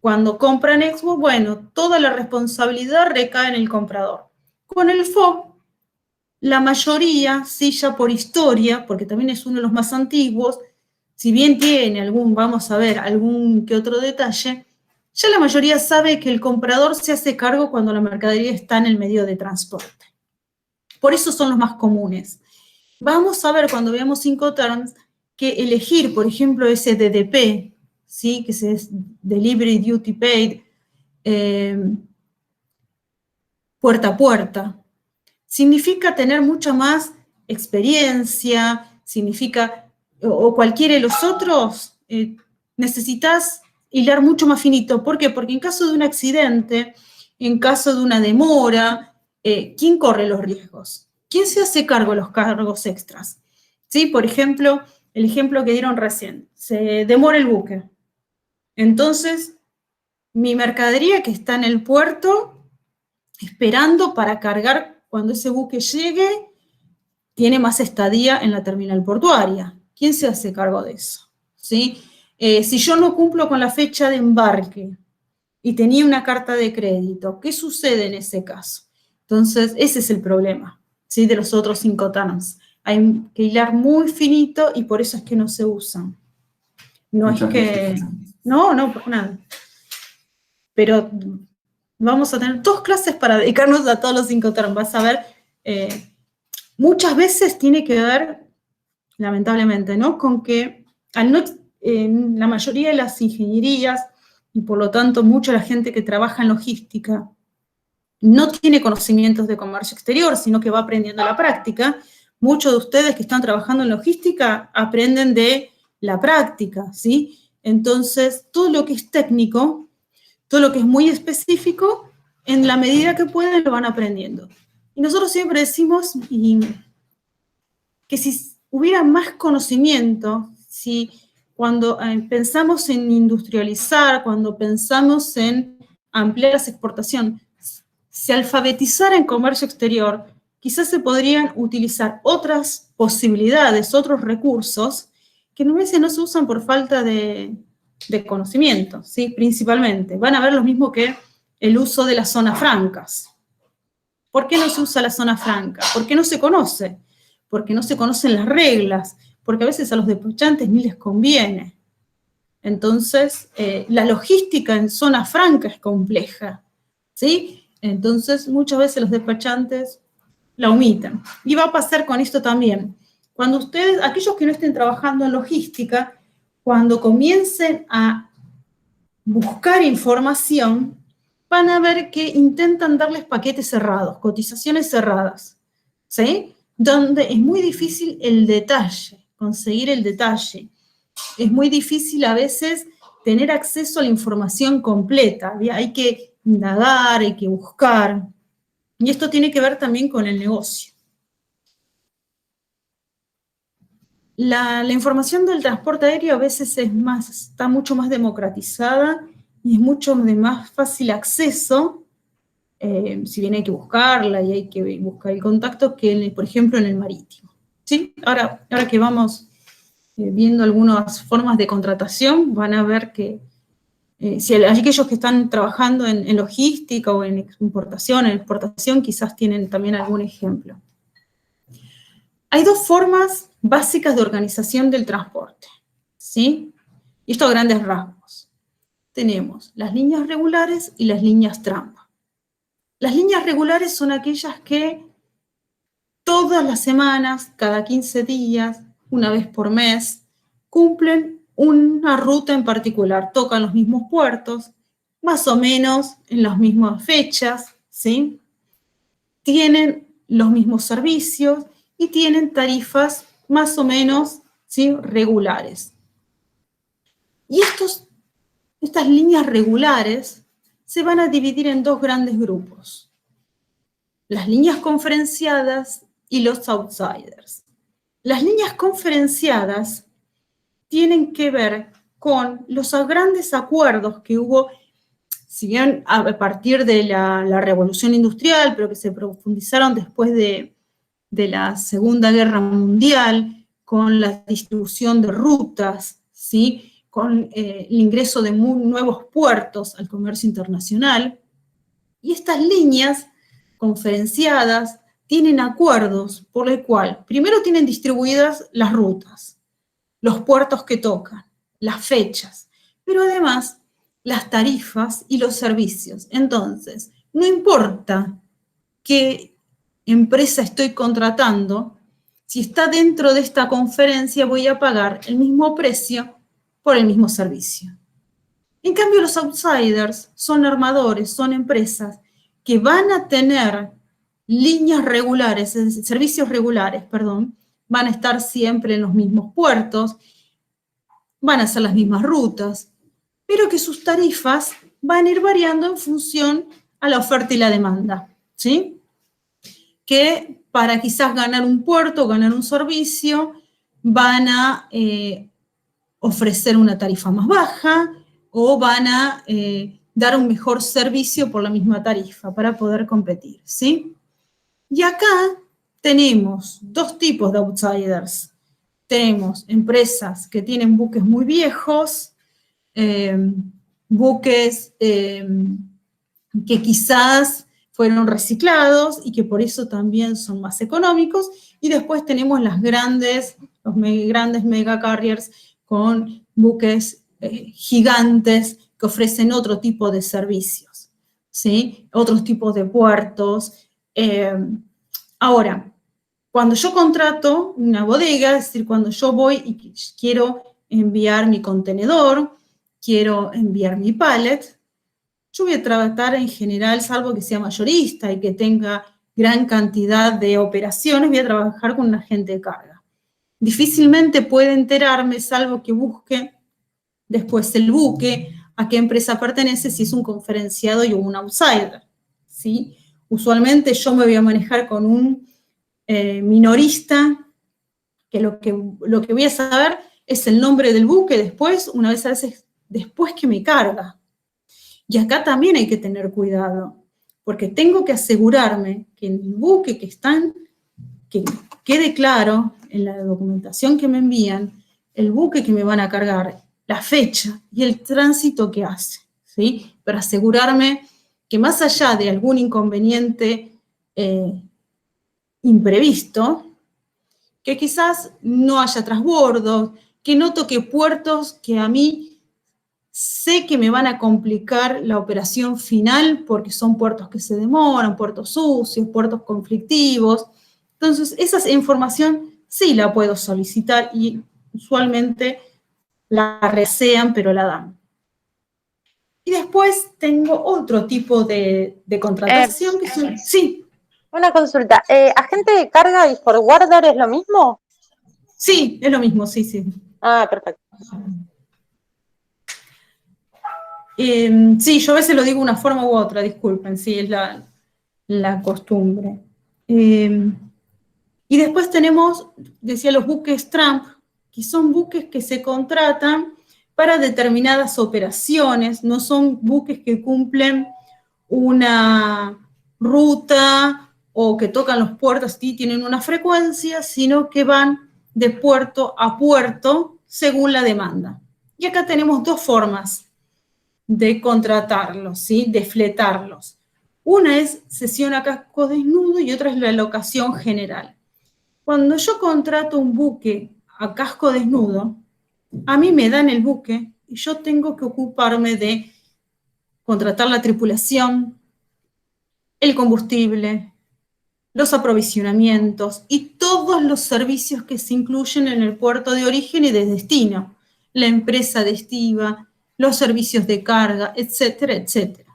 cuando compran Xwork, bueno, toda la responsabilidad recae en el comprador. Con el FOB, la mayoría, sí, ya por historia, porque también es uno de los más antiguos, si bien tiene vamos a ver, algún que otro detalle, ya la mayoría sabe que el comprador se hace cargo cuando la mercadería está en el medio de transporte. Por eso son los más comunes. Vamos a ver cuando veamos Incoterms que elegir, por ejemplo, ese DDP, ¿sí? Que es Delivery Duty Paid, puerta a puerta, significa tener mucha más experiencia, significa, o cualquiera de los otros, necesitas hilar mucho más finito. ¿Por qué? Porque en caso de un accidente, en caso de una demora, ¿quién corre los riesgos? ¿Quién se hace cargo de los cargos extras? ¿Sí? Por ejemplo, el ejemplo que dieron recién, se demora el buque. Entonces, mi mercadería que está en el puerto, esperando para cargar cuando ese buque llegue, tiene más estadía en la terminal portuaria. ¿Quién se hace cargo de eso? ¿Sí? Si yo no cumplo con la fecha de embarque y tenía una carta de crédito, ¿qué sucede en ese caso? Entonces, ese es el problema, ¿sí? De los otros Incoterms. Hay que hilar muy finito y por eso es que no se usan. No es que... No, por nada. Pero vamos a tener 2 clases para dedicarnos a todos los Incoterms. Vas a ver, muchas veces tiene que ver, lamentablemente, ¿no? Con que en la mayoría de las ingenierías, y por lo tanto mucha la gente que trabaja en logística, no tiene conocimientos de comercio exterior, sino que va aprendiendo a la práctica. Muchos de ustedes que están trabajando en logística aprenden de la práctica, ¿sí? Entonces, todo lo que es técnico, todo lo que es muy específico, en la medida que pueden lo van aprendiendo. Y nosotros siempre decimos que si hubiera más conocimiento, si cuando pensamos en industrializar, cuando pensamos en ampliar las exportaciones, se alfabetizara en comercio exterior, quizás se podrían utilizar otras posibilidades, otros recursos, que a veces no se usan por falta de conocimiento, ¿sí? Principalmente. Van a ver lo mismo que el uso de las zonas francas. ¿Por qué no se usa la zona franca? Porque no se conoce, porque no se conocen las reglas, porque a veces a los despachantes ni les conviene. Entonces, la logística en zona franca es compleja, ¿sí? Entonces, muchas veces los despachantes la omitan. Y va a pasar con esto también. Cuando ustedes, aquellos que no estén trabajando en logística, cuando comiencen a buscar información, van a ver que intentan darles paquetes cerrados, cotizaciones cerradas, ¿sí? Donde es muy difícil el detalle, conseguir el detalle. Es muy difícil a veces tener acceso a la información completa. Hay que indagar, hay que buscar. Y esto tiene que ver también con el negocio. La información del transporte aéreo a veces está mucho más democratizada y es mucho de más fácil acceso, si bien hay que buscarla y hay que buscar el contacto, que por ejemplo en el marítimo. ¿Sí? Ahora que vamos viendo algunas formas de contratación, van a ver que si aquellos que están trabajando en logística o en importación, en exportación, quizás tienen también algún ejemplo. Hay dos formas básicas de organización del transporte, ¿sí? Y esto a grandes rasgos. Tenemos las líneas regulares y las líneas trampa. Las líneas regulares son aquellas que todas las semanas, cada 15 días, una vez por mes, cumplen una ruta en particular, tocan los mismos puertos, más o menos en las mismas fechas, ¿sí? Tienen los mismos servicios y tienen tarifas más o menos, ¿sí?, regulares. Y estas líneas regulares se van a dividir en dos grandes grupos: las líneas conferenciadas y los outsiders. Las líneas conferenciadas tienen que ver con los grandes acuerdos que hubo, si bien a partir de la Revolución Industrial, pero que se profundizaron después de la Segunda Guerra Mundial, con la distribución de rutas, ¿sí?, con el ingreso de nuevos puertos al comercio internacional. Y estas líneas conferenciadas tienen acuerdos por el cual primero tienen distribuidas las rutas, los puertos que tocan, las fechas, pero además las tarifas y los servicios. Entonces, no importa qué empresa estoy contratando, si está dentro de esta conferencia voy a pagar el mismo precio por el mismo servicio. En cambio, los outsiders son armadores, son empresas que van a tener líneas regulares, servicios regulares, perdón, van a estar siempre en los mismos puertos, van a hacer las mismas rutas, pero que sus tarifas van a ir variando en función a la oferta y la demanda, ¿sí? Que para quizás ganar un puerto, ganar un servicio, van a ofrecer una tarifa más baja o van a dar un mejor servicio por la misma tarifa para poder competir, ¿sí? Y acá tenemos dos tipos de outsiders. Tenemos empresas que tienen buques muy viejos, buques que quizás fueron reciclados y que por eso también son más económicos, y después tenemos los grandes mega carriers con buques gigantes que ofrecen otro tipo de servicios, ¿sí? Otros tipos de puertos. Ahora, cuando yo contrato una bodega, es decir, cuando yo voy y quiero enviar mi contenedor, quiero enviar mi pallet, yo voy a tratar en general, salvo que sea mayorista y que tenga gran cantidad de operaciones, voy a trabajar con un agente de carga. Difícilmente puede enterarme, salvo que busque después el buque, a qué empresa pertenece, si es un conferenciado y un outsider, ¿sí? Usualmente yo me voy a manejar con un minorista, que lo que voy a saber es el nombre del buque después, una vez a veces después que me carga. Y acá también hay que tener cuidado, porque tengo que asegurarme que en el buque que quede claro en la documentación que me envían, el buque que me van a cargar, la fecha y el tránsito que hace, ¿sí? Para asegurarme que más allá de algún inconveniente imprevisto, que quizás no haya transbordos, que no toque puertos que a mí sé que me van a complicar la operación final porque son puertos que se demoran, puertos sucios, puertos conflictivos. Entonces, esa información sí la puedo solicitar y usualmente la resean, pero la dan. Y después tengo otro tipo de contratación que son... Sí. Una consulta. ¿Agente de carga y forwarder es lo mismo? Sí, es lo mismo, sí, sí. Ah, perfecto. Sí, yo a veces lo digo de una forma u otra, disculpen, sí, es la costumbre. Y después tenemos, decía, los buques Trump, que son buques que se contratan para determinadas operaciones, no son buques que cumplen una ruta o que tocan los puertos y tienen una frecuencia, sino que van de puerto a puerto según la demanda. Y acá tenemos dos formas de contratarlos, ¿sí? De fletarlos. Una es cesión a casco desnudo y otra es la locación general. Cuando yo contrato un buque a casco desnudo, a mí me dan el buque y yo tengo que ocuparme de contratar la tripulación, el combustible, los aprovisionamientos y todos los servicios que se incluyen en el puerto de origen y de destino, la empresa de estiva, los servicios de carga, etcétera, etcétera.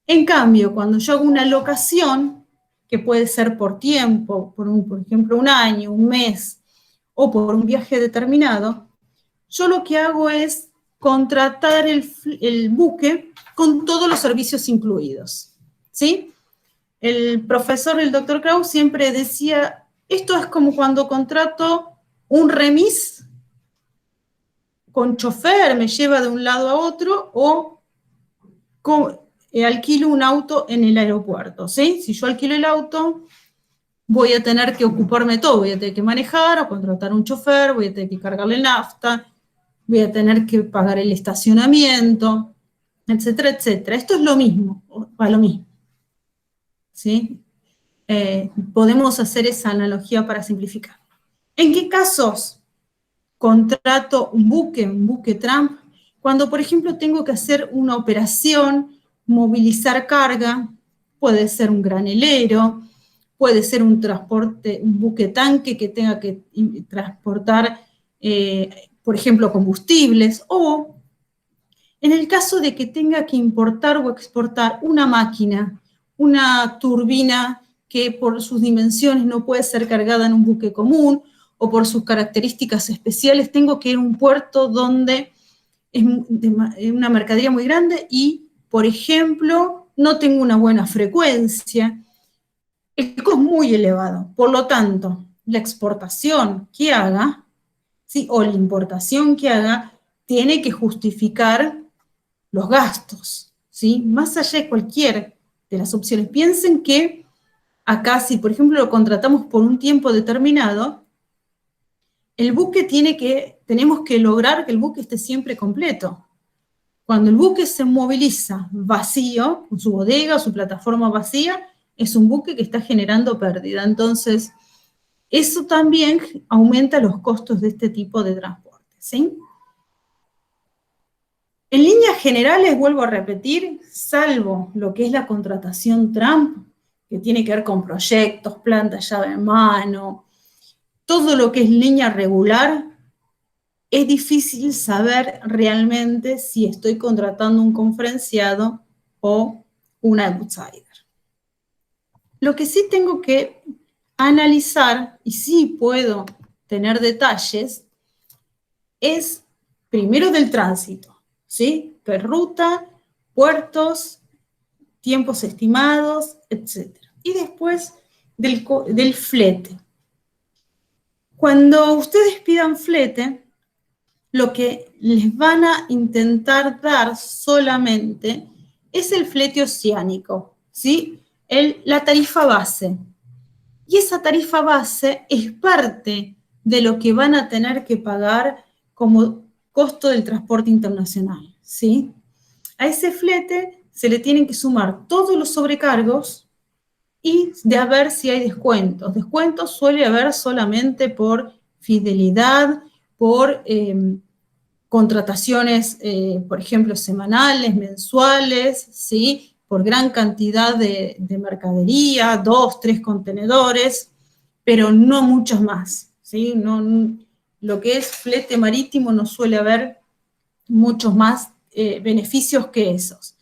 En cambio, cuando yo hago una locación, que puede ser por tiempo, por ejemplo, un año, un mes, o por un viaje determinado, yo lo que hago es contratar el buque con todos los servicios incluidos, ¿sí? El profesor, el doctor Kraus, siempre decía, esto es como cuando contrato un remis con chofer, me lleva de un lado a otro, o alquilo un auto en el aeropuerto, ¿sí? Si yo alquilo el auto, voy a tener que ocuparme de todo, voy a tener que manejar, o contratar un chofer, voy a tener que cargarle nafta, voy a tener que pagar el estacionamiento, etcétera, etcétera. Esto es lo mismo, va lo mismo, ¿sí? Podemos hacer esa analogía para simplificar. ¿En qué casos contrato un buque Trump? Cuando, por ejemplo, tengo que hacer una operación, movilizar carga, puede ser un granelero, puede ser un transporte, un buque tanque que tenga que transportar, por ejemplo, combustibles, o en el caso de que tenga que importar o exportar una máquina, una turbina que por sus dimensiones no puede ser cargada en un buque común, o por sus características especiales, tengo que ir a un puerto donde es una mercadería muy grande y, por ejemplo, no tengo una buena frecuencia, el costo es muy elevado. Por lo tanto, la exportación que haga, ¿sí? O la importación que haga, tiene que justificar los gastos, ¿sí? Más allá de cualquier de las opciones. Piensen que acá, si por ejemplo lo contratamos por un tiempo determinado, el buque tenemos que lograr que el buque esté siempre completo. Cuando el buque se moviliza vacío, con su bodega, su plataforma vacía, es un buque que está generando pérdida. Entonces, eso también aumenta los costos de este tipo de transporte, ¿sí? En líneas generales, vuelvo a repetir, salvo lo que es la contratación Trump, que tiene que ver con proyectos, planta llave en mano, todo lo que es línea regular, es difícil saber realmente si estoy contratando un conferenciado o un outsider. Lo que sí tengo que analizar, y sí puedo tener detalles, es primero del tránsito, ¿sí? ¿Qué ruta, puertos, tiempos estimados, etcétera? Y después del flete. Cuando ustedes pidan flete, lo que les van a intentar dar solamente es el flete oceánico, ¿sí? La tarifa base. Y esa tarifa base es parte de lo que van a tener que pagar como costo del transporte internacional, ¿sí? A ese flete se le tienen que sumar todos los sobrecargos y de a ver si hay descuentos. Descuentos suele haber solamente por fidelidad, por contrataciones, por ejemplo, semanales, mensuales, ¿sí? Por gran cantidad de mercadería, 2, 3 contenedores, pero no muchos más, ¿sí? Lo que es flete marítimo no suele haber muchos más beneficios que esos.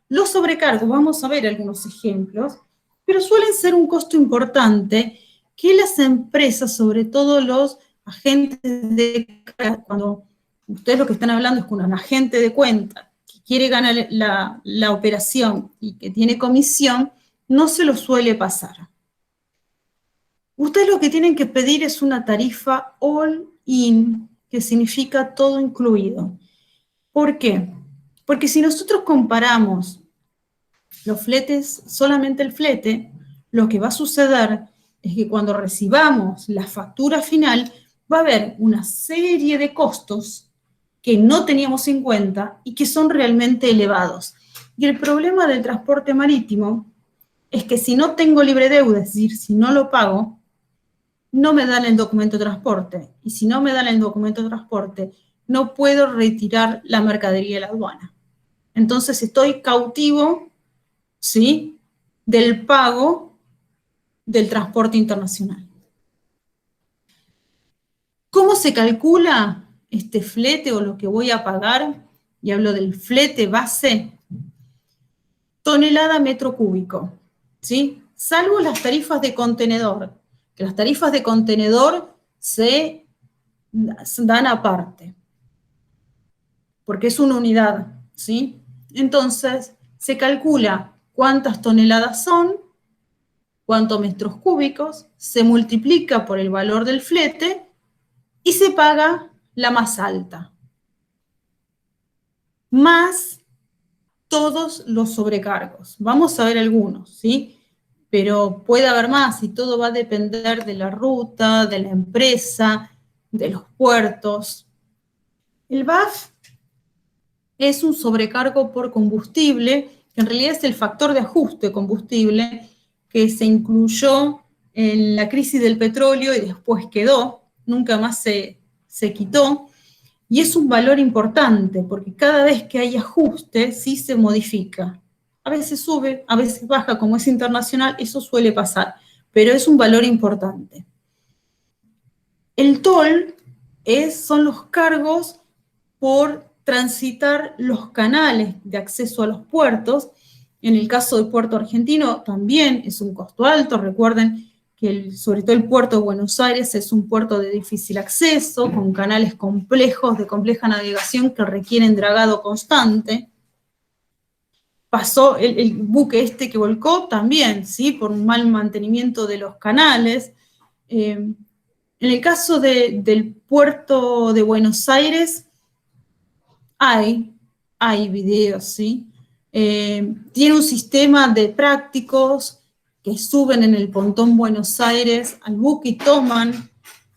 Los sobrecargos, vamos a ver algunos ejemplos, pero suelen ser un costo importante que las empresas, sobre todo los agentes de carga, cuando ustedes lo que están hablando es con un agente de cuenta que quiere ganar la operación y que tiene comisión, no se lo suele pasar. Ustedes lo que tienen que pedir es una tarifa all-in, que significa todo incluido. ¿Por qué? Porque si nosotros comparamos los fletes, solamente el flete, lo que va a suceder es que cuando recibamos la factura final, va a haber una serie de costos que no teníamos en cuenta y que son realmente elevados. Y el problema del transporte marítimo es que si no tengo libre deuda, es decir, si no lo pago, no me dan el documento de transporte. Y si no me dan el documento de transporte, no puedo retirar la mercadería de la aduana. Entonces estoy cautivo, ¿sí?, del pago del transporte internacional. ¿Cómo se calcula este flete o lo que voy a pagar? Y hablo del flete base, tonelada metro cúbico, ¿sí? Salvo las tarifas de contenedor, que las tarifas de contenedor se dan aparte, porque es una unidad, ¿sí? Entonces, se calcula cuántas toneladas son, cuántos metros cúbicos, se multiplica por el valor del flete y se paga la más alta, más todos los sobrecargos. Vamos a ver algunos, ¿sí? Pero puede haber más y todo va a depender de la ruta, de la empresa, de los puertos. El BAF es un sobrecargo por combustible, que en realidad es el factor de ajuste de combustible que se incluyó en la crisis del petróleo y después quedó, nunca más se quitó, y es un valor importante, porque cada vez que hay ajuste, sí se modifica. A veces sube, a veces baja, como es internacional, eso suele pasar, pero es un valor importante. El toll son los cargos por transitar los canales de acceso a los puertos. En el caso del puerto argentino también es un costo alto. Recuerden que sobre todo el puerto de Buenos Aires es un puerto de difícil acceso, con canales complejos, de compleja navegación que requieren dragado constante. Pasó el buque este que volcó también, ¿sí?, por un mal mantenimiento de los canales. En el caso del puerto de Buenos Aires, hay videos, ¿sí? Tiene un sistema de prácticos que suben en el pontón Buenos Aires al buque y toman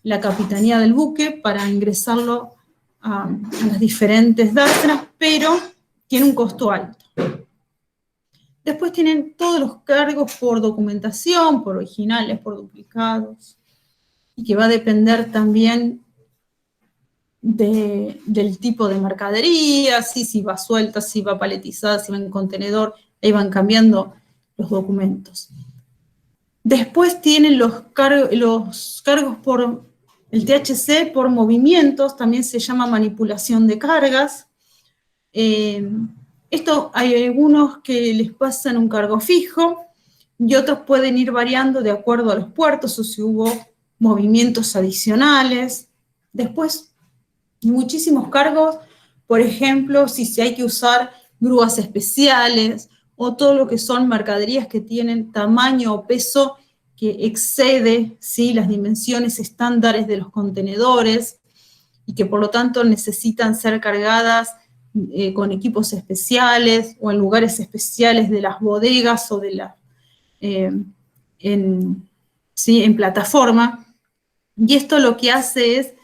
la capitanía del buque para ingresarlo a las diferentes dársenas, pero tiene un costo alto. Después tienen todos los cargos por documentación, por originales, por duplicados, y que va a depender también del tipo de mercadería, si va suelta, si va paletizada, si va en contenedor, ahí van cambiando los documentos. Después tienen los cargos por el THC, por movimientos, también se llama manipulación de cargas. Esto hay algunos que les pasan un cargo fijo y otros pueden ir variando de acuerdo a los puertos o si hubo movimientos adicionales. Después, muchísimos cargos, por ejemplo, si hay que usar grúas especiales o todo lo que son mercaderías que tienen tamaño o peso que excede, ¿sí?, las dimensiones estándares de los contenedores y que por lo tanto necesitan ser cargadas con equipos especiales o en lugares especiales de las bodegas o de en plataforma. Y esto lo que hace es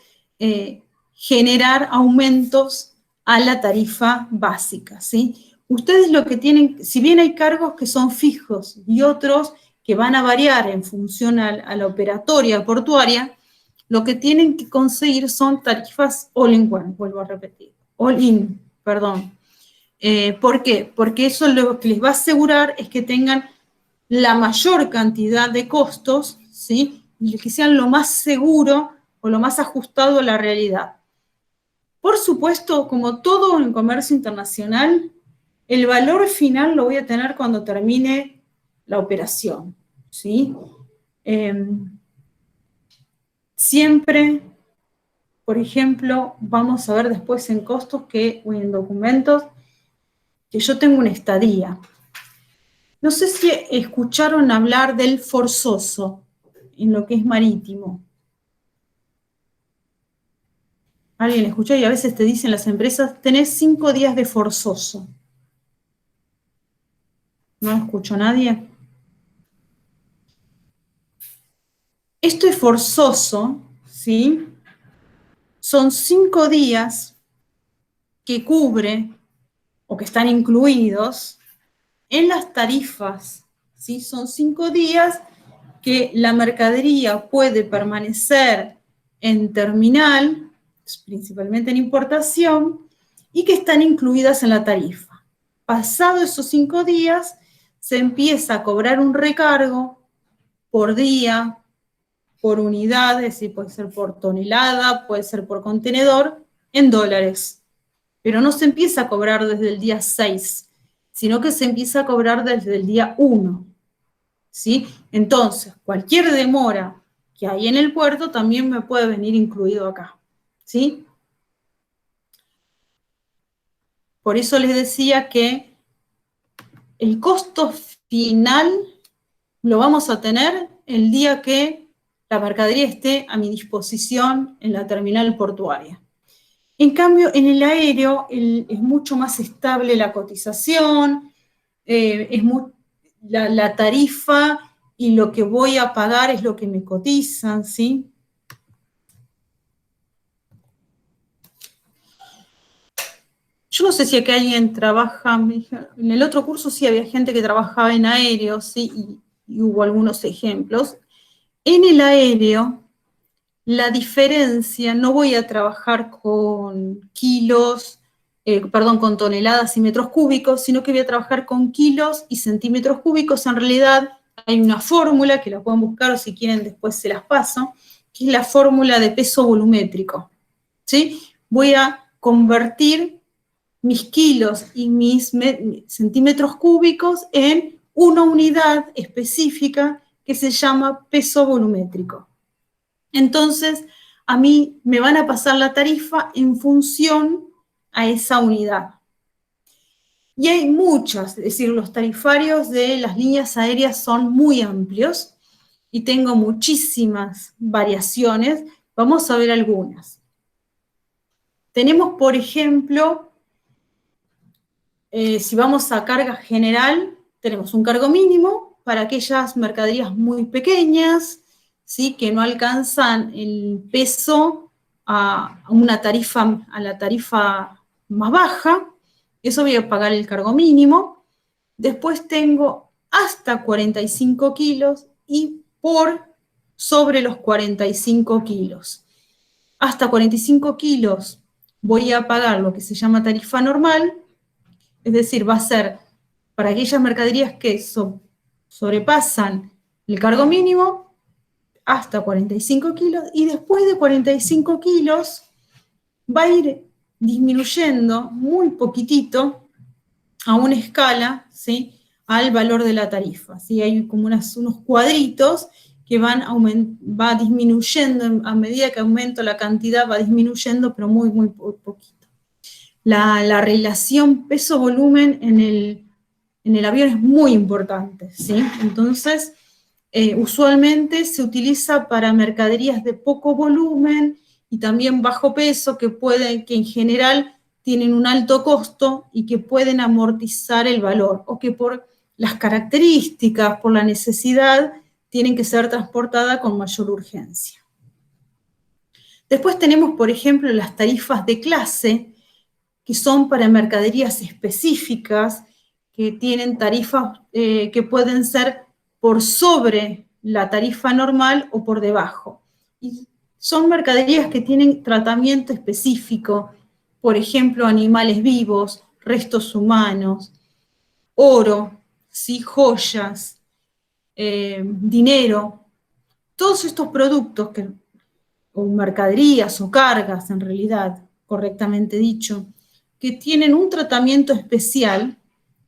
generar aumentos a la tarifa básica, ¿sí? Ustedes lo que tienen, si bien hay cargos que son fijos y otros que van a variar en función a la operatoria portuaria, lo que tienen que conseguir son tarifas all-in-one, vuelvo a repetir, all-in, perdón. ¿Por qué? Porque eso lo que les va a asegurar es que tengan la mayor cantidad de costos, ¿sí? Y que sean lo más seguro o lo más ajustado a la realidad. Por supuesto, como todo en comercio internacional, el valor final lo voy a tener cuando termine la operación, ¿sí? Siempre, por ejemplo, vamos a ver después en costos o en documentos que yo tengo una estadía. No sé si escucharon hablar del forzoso en lo que es marítimo. ¿Alguien escuchó? Y a veces te dicen las empresas, tenés 5 días de forzoso. ¿No escuchó nadie? Esto es forzoso, ¿sí? Son 5 días que cubre o que están incluidos en las tarifas, ¿sí? Son 5 días que la mercadería puede permanecer en terminal, principalmente en importación, y que están incluidas en la tarifa. Pasados esos 5 días, se empieza a cobrar un recargo por día, por unidad, es decir, puede ser por tonelada, puede ser por contenedor, en dólares. Pero no se empieza a cobrar desde el día 6, sino que se empieza a cobrar desde el día 1. ¿Sí? Entonces, cualquier demora que hay en el puerto también me puede venir incluido acá. ¿Sí? Por eso les decía que el costo final lo vamos a tener el día que la mercadería esté a mi disposición en la terminal portuaria. En cambio, en el aéreo es mucho más estable la cotización, la tarifa y lo que voy a pagar es lo que me cotizan, ¿sí? Yo no sé si acá alguien trabaja, en el otro curso sí había gente que trabajaba en aéreo, ¿sí? Y hubo algunos ejemplos. En el aéreo, la diferencia, no voy a trabajar con con toneladas y metros cúbicos, sino que voy a trabajar con kilos y centímetros cúbicos. En realidad hay una fórmula que la pueden buscar o si quieren después se las paso, que es la fórmula de peso volumétrico, ¿sí? Voy a convertir mis kilos y mis centímetros cúbicos en una unidad específica que se llama peso volumétrico. Entonces, a mí me van a pasar la tarifa en función a esa unidad. Y hay muchas, es decir, los tarifarios de las líneas aéreas son muy amplios y tengo muchísimas variaciones. Vamos a ver algunas. Tenemos, por ejemplo, si vamos a carga general, tenemos un cargo mínimo para aquellas mercaderías muy pequeñas, ¿sí? Que no alcanzan el peso a la tarifa más baja. Eso voy a pagar el cargo mínimo. Después tengo hasta 45 kilos y por sobre los 45 kilos. Hasta 45 kilos voy a pagar lo que se llama tarifa normal, es decir, va a ser para aquellas mercaderías que sobrepasan el cargo mínimo hasta 45 kilos, y después de 45 kilos va a ir disminuyendo muy poquitito a una escala, ¿sí? Al valor de la tarifa, ¿sí? Hay como unos cuadritos que va disminuyendo, a medida que aumento la cantidad va disminuyendo, pero muy, muy poquito. La relación peso-volumen en el avión es muy importante, ¿sí? Entonces, usualmente se utiliza para mercaderías de poco volumen y también bajo peso, que en general tienen un alto costo y que pueden amortizar el valor, o que por las características, por la necesidad, tienen que ser transportadas con mayor urgencia. Después tenemos, por ejemplo, las tarifas de clase, que son para mercaderías específicas, que tienen tarifas que pueden ser por sobre la tarifa normal o por debajo. Y son mercaderías que tienen tratamiento específico, por ejemplo, animales vivos, restos humanos, oro, ¿sí? Joyas, dinero. Todos estos productos, o mercaderías o cargas en realidad, correctamente dicho, que tienen un tratamiento especial,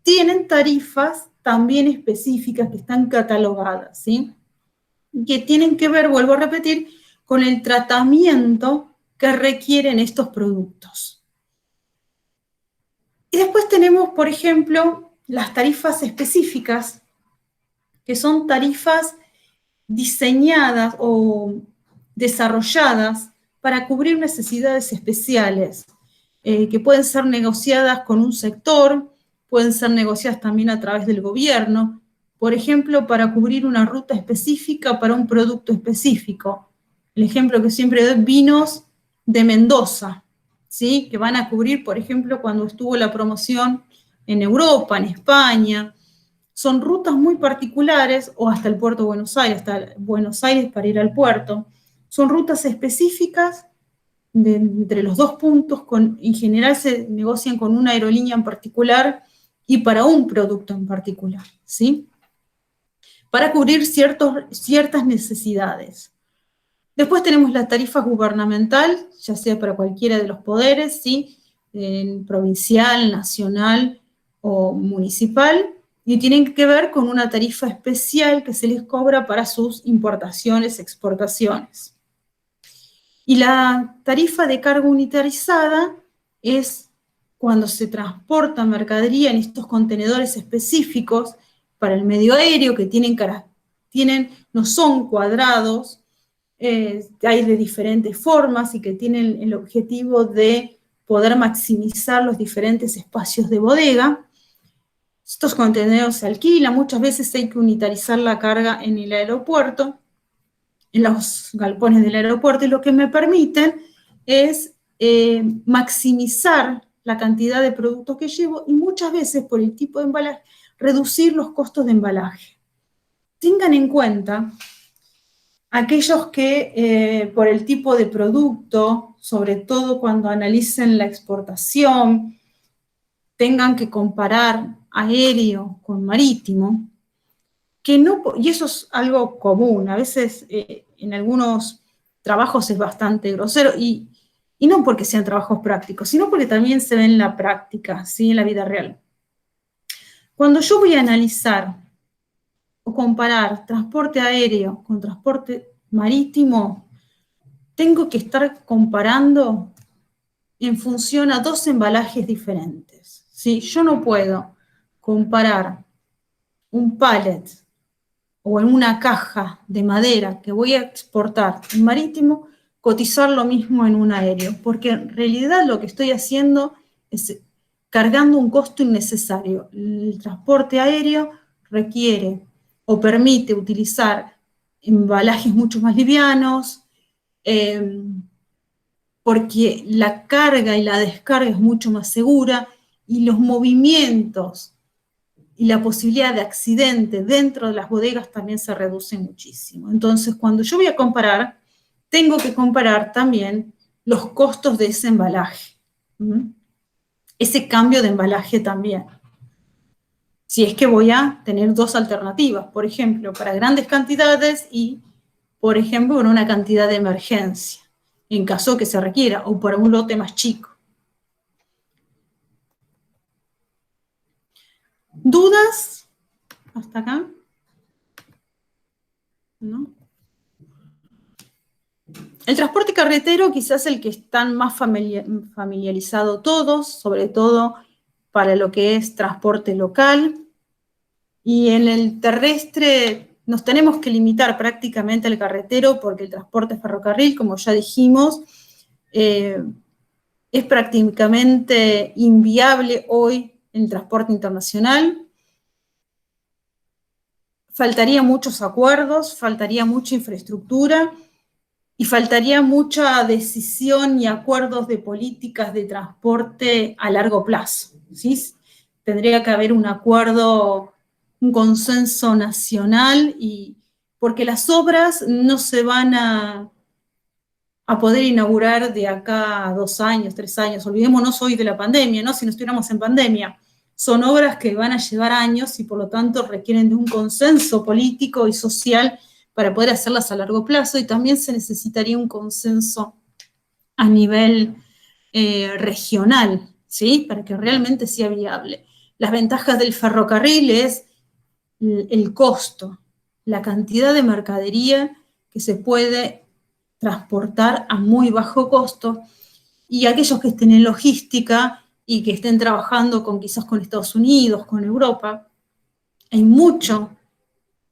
tienen tarifas también específicas que están catalogadas, ¿sí? Que tienen que ver, vuelvo a repetir, con el tratamiento que requieren estos productos. Y después tenemos, por ejemplo, las tarifas específicas, que son tarifas diseñadas o desarrolladas para cubrir necesidades especiales, que pueden ser negociadas con un sector, pueden ser negociadas también a través del gobierno, por ejemplo, para cubrir una ruta específica para un producto específico. El ejemplo que siempre doy, vinos de Mendoza, ¿sí? Que van a cubrir, por ejemplo, cuando estuvo la promoción en Europa, en España. Son rutas muy particulares, o hasta el puerto de Buenos Aires, hasta Buenos Aires para ir al puerto. Son rutas específicas entre los dos puntos, en general se negocian con una aerolínea en particular y para un producto en particular, ¿sí? Para cubrir ciertas necesidades. Después tenemos la tarifa gubernamental, ya sea para cualquiera de los poderes, ¿sí? Provincial, nacional o municipal, y tienen que ver con una tarifa especial que se les cobra para sus importaciones, exportaciones. Y la tarifa de carga unitarizada es cuando se transporta mercadería en estos contenedores específicos para el medio aéreo, que no son cuadrados, hay de diferentes formas y que tienen el objetivo de poder maximizar los diferentes espacios de bodega. Estos contenedores se alquilan, muchas veces hay que unitarizar la carga en el aeropuerto, en los galpones del aeropuerto, y lo que me permiten es maximizar la cantidad de productos que llevo y muchas veces, por el tipo de embalaje, reducir los costos de embalaje. Tengan en cuenta aquellos que por el tipo de producto, sobre todo cuando analicen la exportación, tengan que comparar aéreo con marítimo, y eso es algo común, a veces en algunos trabajos es bastante grosero, y no porque sean trabajos prácticos, sino porque también se ve en la práctica, ¿sí? En la vida real. Cuando yo voy a analizar o comparar transporte aéreo con transporte marítimo, tengo que estar comparando en función a dos embalajes diferentes, ¿sí? Yo no puedo comparar un pallet o en una caja de madera que voy a exportar en marítimo, cotizar lo mismo en un aéreo, porque en realidad lo que estoy haciendo es cargando un costo innecesario. El transporte aéreo requiere o permite utilizar embalajes mucho más livianos, porque la carga y la descarga es mucho más segura y los movimientos y la posibilidad de accidente dentro de las bodegas también se reduce muchísimo. Entonces, cuando yo voy a comparar, tengo que comparar también los costos de ese embalaje, ese cambio de embalaje también. Si es que voy a tener dos alternativas, por ejemplo, para grandes cantidades y, por ejemplo, para una cantidad de emergencia, en caso que se requiera, o para un lote más chico. ¿Dudas hasta acá? ¿No? El transporte carretero quizás el que están más familiarizado todos, sobre todo para lo que es transporte local, y en el terrestre nos tenemos que limitar prácticamente al carretero porque el transporte ferrocarril, como ya dijimos, es prácticamente inviable hoy en el transporte internacional. Faltaría muchos acuerdos, faltaría mucha infraestructura y faltaría mucha decisión y acuerdos de políticas de transporte a largo plazo, ¿sí? Tendría que haber un acuerdo un consenso nacional, y porque las obras no se van a poder inaugurar de acá a 2 años, 3 años. Olvidémonos hoy de la pandemia, ¿no? Si no estuviéramos en pandemia. Son obras que van a llevar años y por lo tanto requieren de un consenso político y social para poder hacerlas a largo plazo, y también se necesitaría un consenso a nivel regional, ¿sí? Para que realmente sea viable. Las ventajas del ferrocarril es el costo, la cantidad de mercadería que se puede transportar a muy bajo costo, y aquellos que estén en logística y que estén trabajando quizás con Estados Unidos, con Europa, hay mucha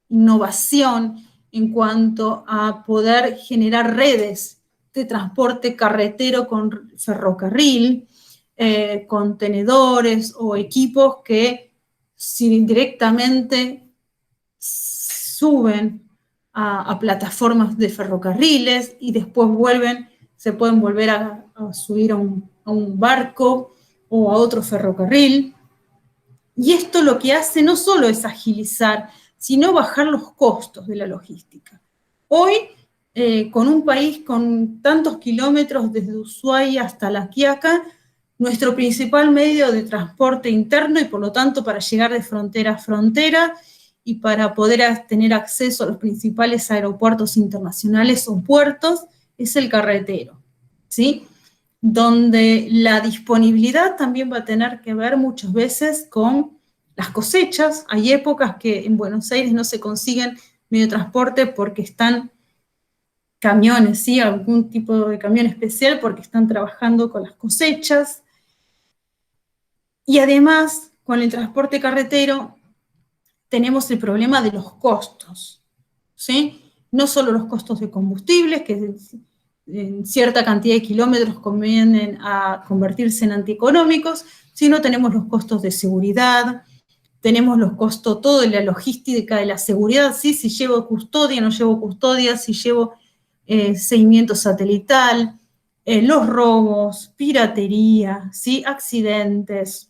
innovación en cuanto a poder generar redes de transporte carretero con ferrocarril, contenedores o equipos que si directamente suben a plataformas de ferrocarriles y después se pueden volver a subir a un barco o a otro ferrocarril. Y esto lo que hace no solo es agilizar, sino bajar los costos de la logística. Hoy, con un país con tantos kilómetros desde Ushuaia hasta La Quiaca, nuestro principal medio de transporte interno, y por lo tanto para llegar de frontera a frontera y para poder tener acceso a los principales aeropuertos internacionales o puertos, es el carretero, ¿sí? Donde la disponibilidad también va a tener que ver muchas veces con las cosechas. Hay épocas que en Buenos Aires no se consiguen medio de transporte porque están camiones, ¿sí? Algún tipo de camión especial porque están trabajando con las cosechas. Y además, con el transporte carretero, tenemos el problema de los costos, ¿sí? No solo los costos de combustibles, que en cierta cantidad de kilómetros convienen a convertirse en antieconómicos, sino tenemos los costos de seguridad, tenemos los costos, todo de la logística de la seguridad, ¿sí? Si llevo custodia, no llevo custodia, si llevo seguimiento satelital, los robos, piratería, ¿sí? Accidentes.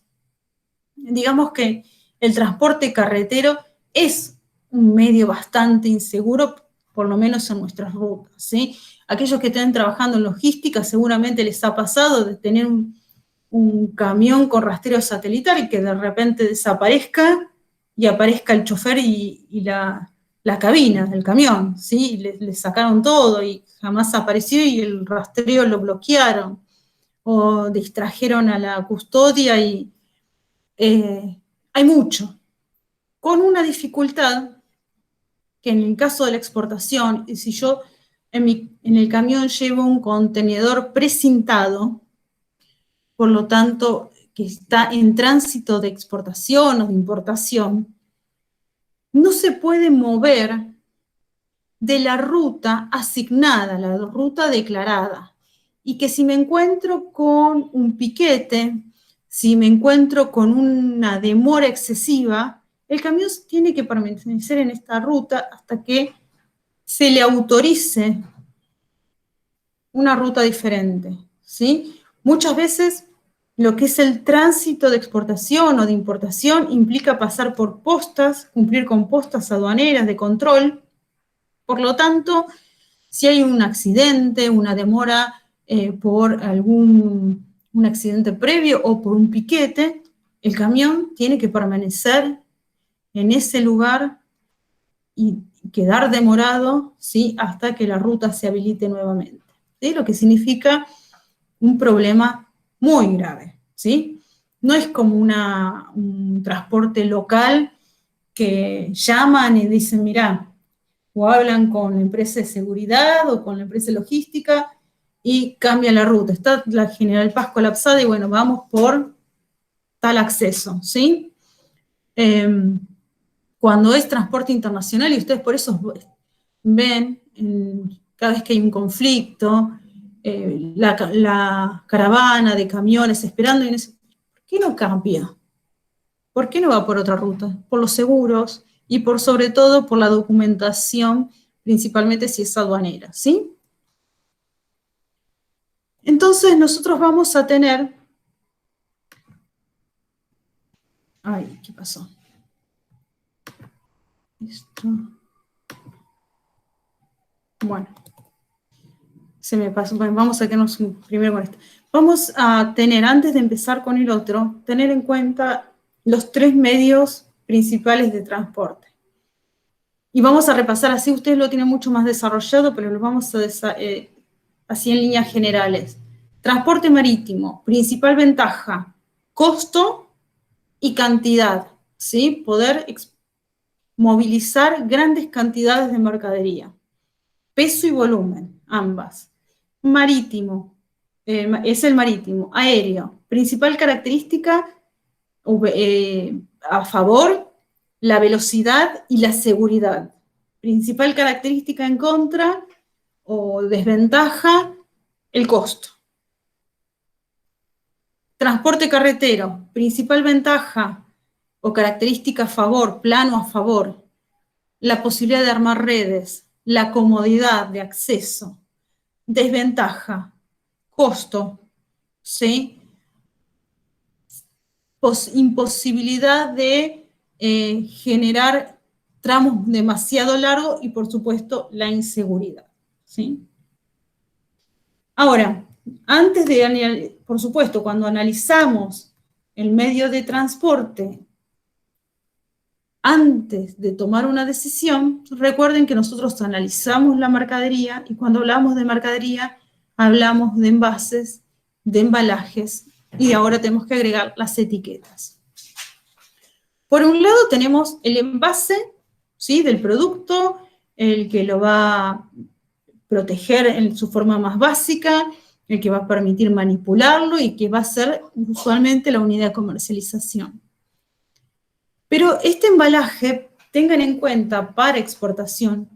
Digamos que el transporte carretero es un medio bastante inseguro, por lo menos en nuestras rutas, ¿sí? Aquellos que estén trabajando en logística seguramente les ha pasado de tener un camión con rastreo satelital y que de repente desaparezca y aparezca el chofer y la cabina del camión, ¿sí? Le sacaron todo y jamás apareció y el rastreo lo bloquearon o distrajeron a la custodia y hay mucho. Con una dificultad que en el caso de la exportación, y si yo en el camión llevo un contenedor precintado, por lo tanto, que está en tránsito de exportación o de importación, no se puede mover de la ruta asignada, la ruta declarada. Y que si me encuentro con un piquete, si me encuentro con una demora excesiva, el camión tiene que permanecer en esta ruta hasta que se le autorice una ruta diferente, ¿sí? Muchas veces lo que es el tránsito de exportación o de importación implica pasar por postas, cumplir con postas aduaneras de control. Por lo tanto, si hay un accidente, una demora por un accidente previo o por un piquete, el camión tiene que permanecer en ese lugar y quedar demorado, ¿sí? Hasta que la ruta se habilite nuevamente, ¿sí? Lo que significa un problema muy grave, ¿sí? No es como un transporte local que llaman y dicen, mirá, o hablan con la empresa de seguridad o con la empresa de logística y cambian la ruta. Está la General Paz colapsada y bueno, vamos por tal acceso, ¿sí? Cuando es transporte internacional, y ustedes por eso ven, cada vez que hay un conflicto, la caravana de camiones esperando, y dicen, ¿por qué no cambia? ¿Por qué no va por otra ruta? Por los seguros y sobre todo por la documentación, principalmente si es aduanera, ¿sí? Entonces nosotros vamos a tener... Ay, ¿qué pasó? Esto. Bueno, se me pasó. Bueno, vamos a quedarnos primero con esto. Vamos a tener, antes de empezar con el otro, tener en cuenta los 3 medios principales de transporte. Y vamos a repasar, así ustedes lo tienen mucho más desarrollado, pero lo vamos a así en líneas generales. Transporte marítimo, principal ventaja, costo y cantidad, ¿sí? Poder movilizar grandes cantidades de mercadería. Peso y volumen, ambas. Marítimo, es el marítimo. Aéreo, principal característica a favor, la velocidad y la seguridad. Principal característica en contra o desventaja, el costo. Transporte carretero, principal ventaja o característica a favor, plano a favor, la posibilidad de armar redes, la comodidad de acceso. Desventaja, costo, ¿sí? Imposibilidad de generar tramos demasiado largos y, por supuesto, la inseguridad, ¿sí? Ahora, antes de, por supuesto, cuando analizamos el medio de transporte, antes de tomar una decisión, recuerden que nosotros analizamos la mercadería y cuando hablamos de mercadería, hablamos de envases, de embalajes y ahora tenemos que agregar las etiquetas. Por un lado tenemos el envase, ¿sí? Del producto, el que lo va a proteger en su forma más básica, el que va a permitir manipularlo y que va a ser usualmente la unidad de comercialización. Pero este embalaje, tengan en cuenta para exportación,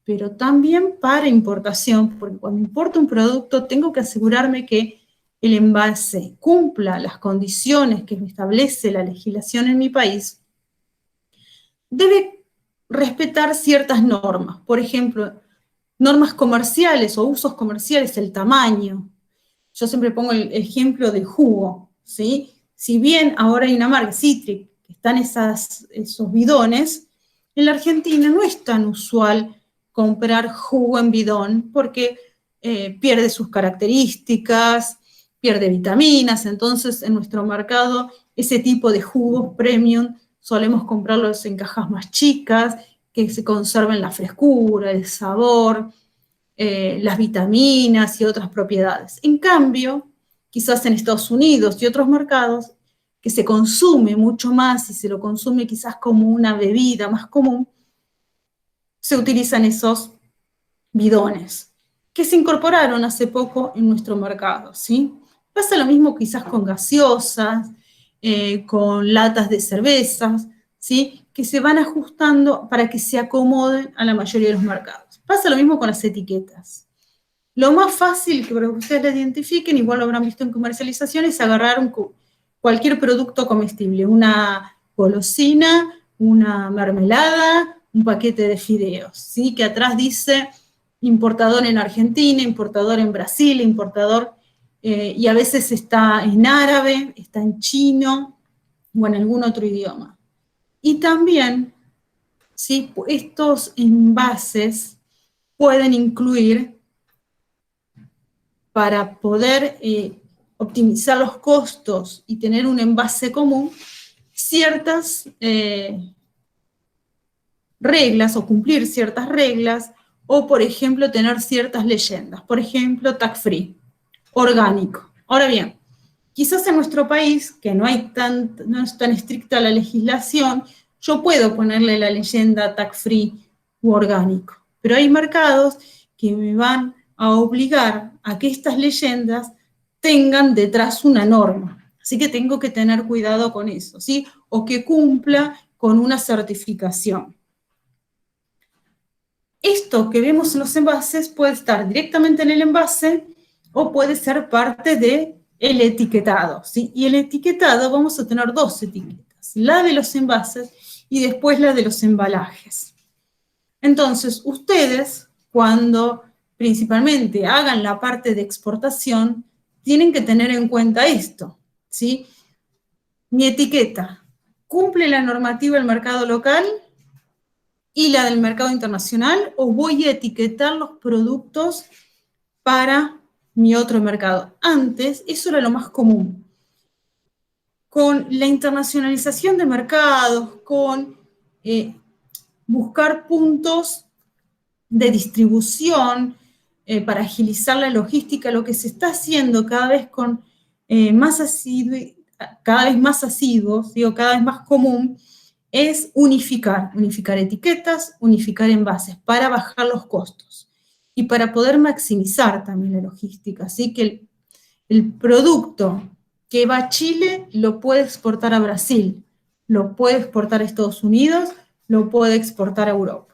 pero también para importación, porque cuando importo un producto tengo que asegurarme que el envase cumpla las condiciones que establece la legislación en mi país, debe respetar ciertas normas. Por ejemplo, normas comerciales o usos comerciales, el tamaño. Yo siempre pongo el ejemplo del jugo, ¿sí? Si bien ahora hay una marca, Citric, que están esos bidones, en la Argentina no es tan usual comprar jugo en bidón porque pierde sus características, pierde vitaminas, entonces en nuestro mercado ese tipo de jugos premium solemos comprarlos en cajas más chicas, que se conserven la frescura, el sabor, las vitaminas y otras propiedades. En cambio, quizás en Estados Unidos y otros mercados, que se consume mucho más y se lo consume quizás como una bebida más común, se utilizan esos bidones que se incorporaron hace poco en nuestro mercado, ¿sí? Pasa lo mismo quizás con gaseosas, con latas de cervezas, ¿sí? Que se van ajustando para que se acomoden a la mayoría de los mercados. Pasa lo mismo con las etiquetas. Lo más fácil que para que ustedes la identifiquen, igual lo habrán visto en comercialización, es agarrar cualquier producto comestible, una golosina, una mermelada, un paquete de fideos, ¿sí? Que atrás dice importador en Argentina, importador en Brasil, importador, y a veces está en árabe, está en chino o en algún otro idioma. Y también, ¿sí? Estos envases pueden incluir, para poder optimizar los costos y tener un envase común, ciertas reglas o cumplir ciertas reglas, o por ejemplo tener ciertas leyendas, por ejemplo tag free, orgánico. Ahora bien, quizás en nuestro país, que no es tan estricta la legislación, yo puedo ponerle la leyenda tag free u orgánico, pero hay mercados que me van a obligar a que estas leyendas tengan detrás una norma. Así que tengo que tener cuidado con eso, ¿sí? O que cumpla con una certificación. Esto que vemos en los envases puede estar directamente en el envase o puede ser parte del etiquetado, ¿sí? Y el etiquetado vamos a tener 2 etiquetas, la de los envases y después la de los embalajes. Entonces, ustedes, cuando principalmente hagan la parte de exportación, tienen que tener en cuenta esto, ¿sí? Mi etiqueta, ¿cumple la normativa del mercado local? y la del mercado internacional, o voy a etiquetar los productos para mi otro mercado? Antes, eso era lo más común. Con la internacionalización de mercados, con buscar puntos de distribución para agilizar la logística, lo que se está haciendo cada vez con cada vez más asiduos, digo, cada vez más común, es unificar etiquetas, unificar envases para bajar los costos y para poder maximizar también la logística. Así que el producto que va a Chile lo puede exportar a Brasil, lo puede exportar a Estados Unidos, lo puede exportar a Europa.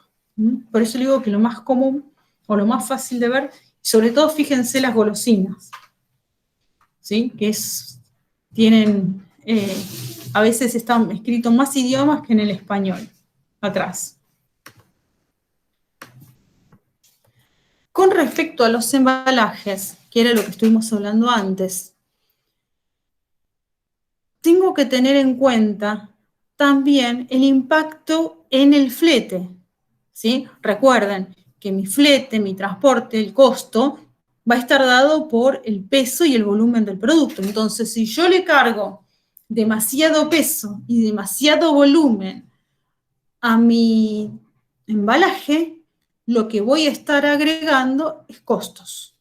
Por eso digo que lo más común o lo más fácil de ver, sobre todo fíjense las golosinas, ¿sí? Que tienen, a veces están escritos más idiomas que en el español, atrás. Con respecto a los embalajes, que era lo que estuvimos hablando antes, tengo que tener en cuenta también el impacto en el flete, ¿sí? Recuerden que mi flete, mi transporte, el costo, va a estar dado por el peso y el volumen del producto. Entonces, si yo le cargo demasiado peso y demasiado volumen a mi embalaje, lo que voy a estar agregando es costos.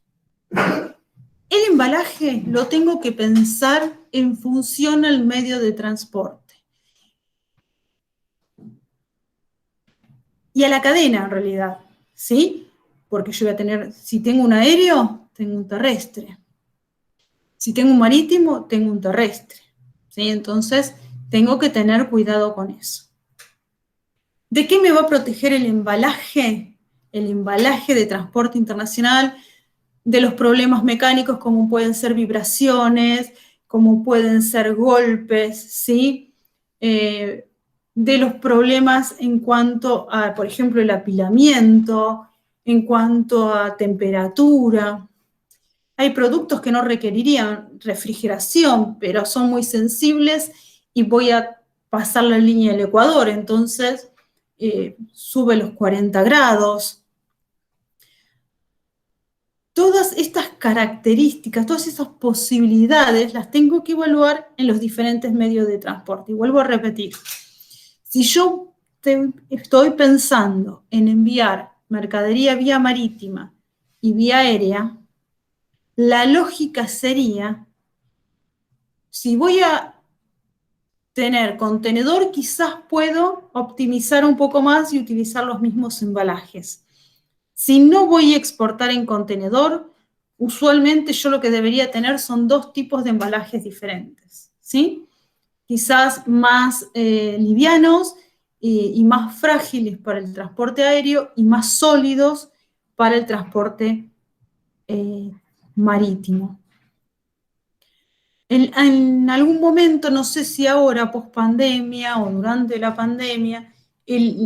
El embalaje lo tengo que pensar en función al medio de transporte. Y a la cadena, en realidad, ¿sí? Porque yo voy a tener, si tengo un aéreo, tengo un terrestre. Si tengo un marítimo, tengo un terrestre, ¿sí? Entonces, tengo que tener cuidado con eso. ¿De qué me va a proteger el embalaje? El embalaje de transporte internacional, de los problemas mecánicos como pueden ser vibraciones, como pueden ser golpes, ¿sí? De los problemas en cuanto a, por ejemplo, el apilamiento, en cuanto a temperatura. Hay productos que no requerirían refrigeración, pero son muy sensibles y voy a pasar la línea del Ecuador, entonces sube los 40 grados. Todas estas características, todas esas posibilidades las tengo que evaluar en los diferentes medios de transporte. Y vuelvo a repetir, si yo estoy pensando en enviar mercadería vía marítima y vía aérea, la lógica sería, si voy a tener contenedor, quizás puedo optimizar un poco más y utilizar los mismos embalajes. Si no voy a exportar en contenedor, usualmente yo lo que debería tener son dos tipos de embalajes diferentes, ¿sí? Quizás más livianos y más frágiles para el transporte aéreo y más sólidos para el transporte marítimo. En algún momento, no sé si ahora, post pandemia o durante la pandemia,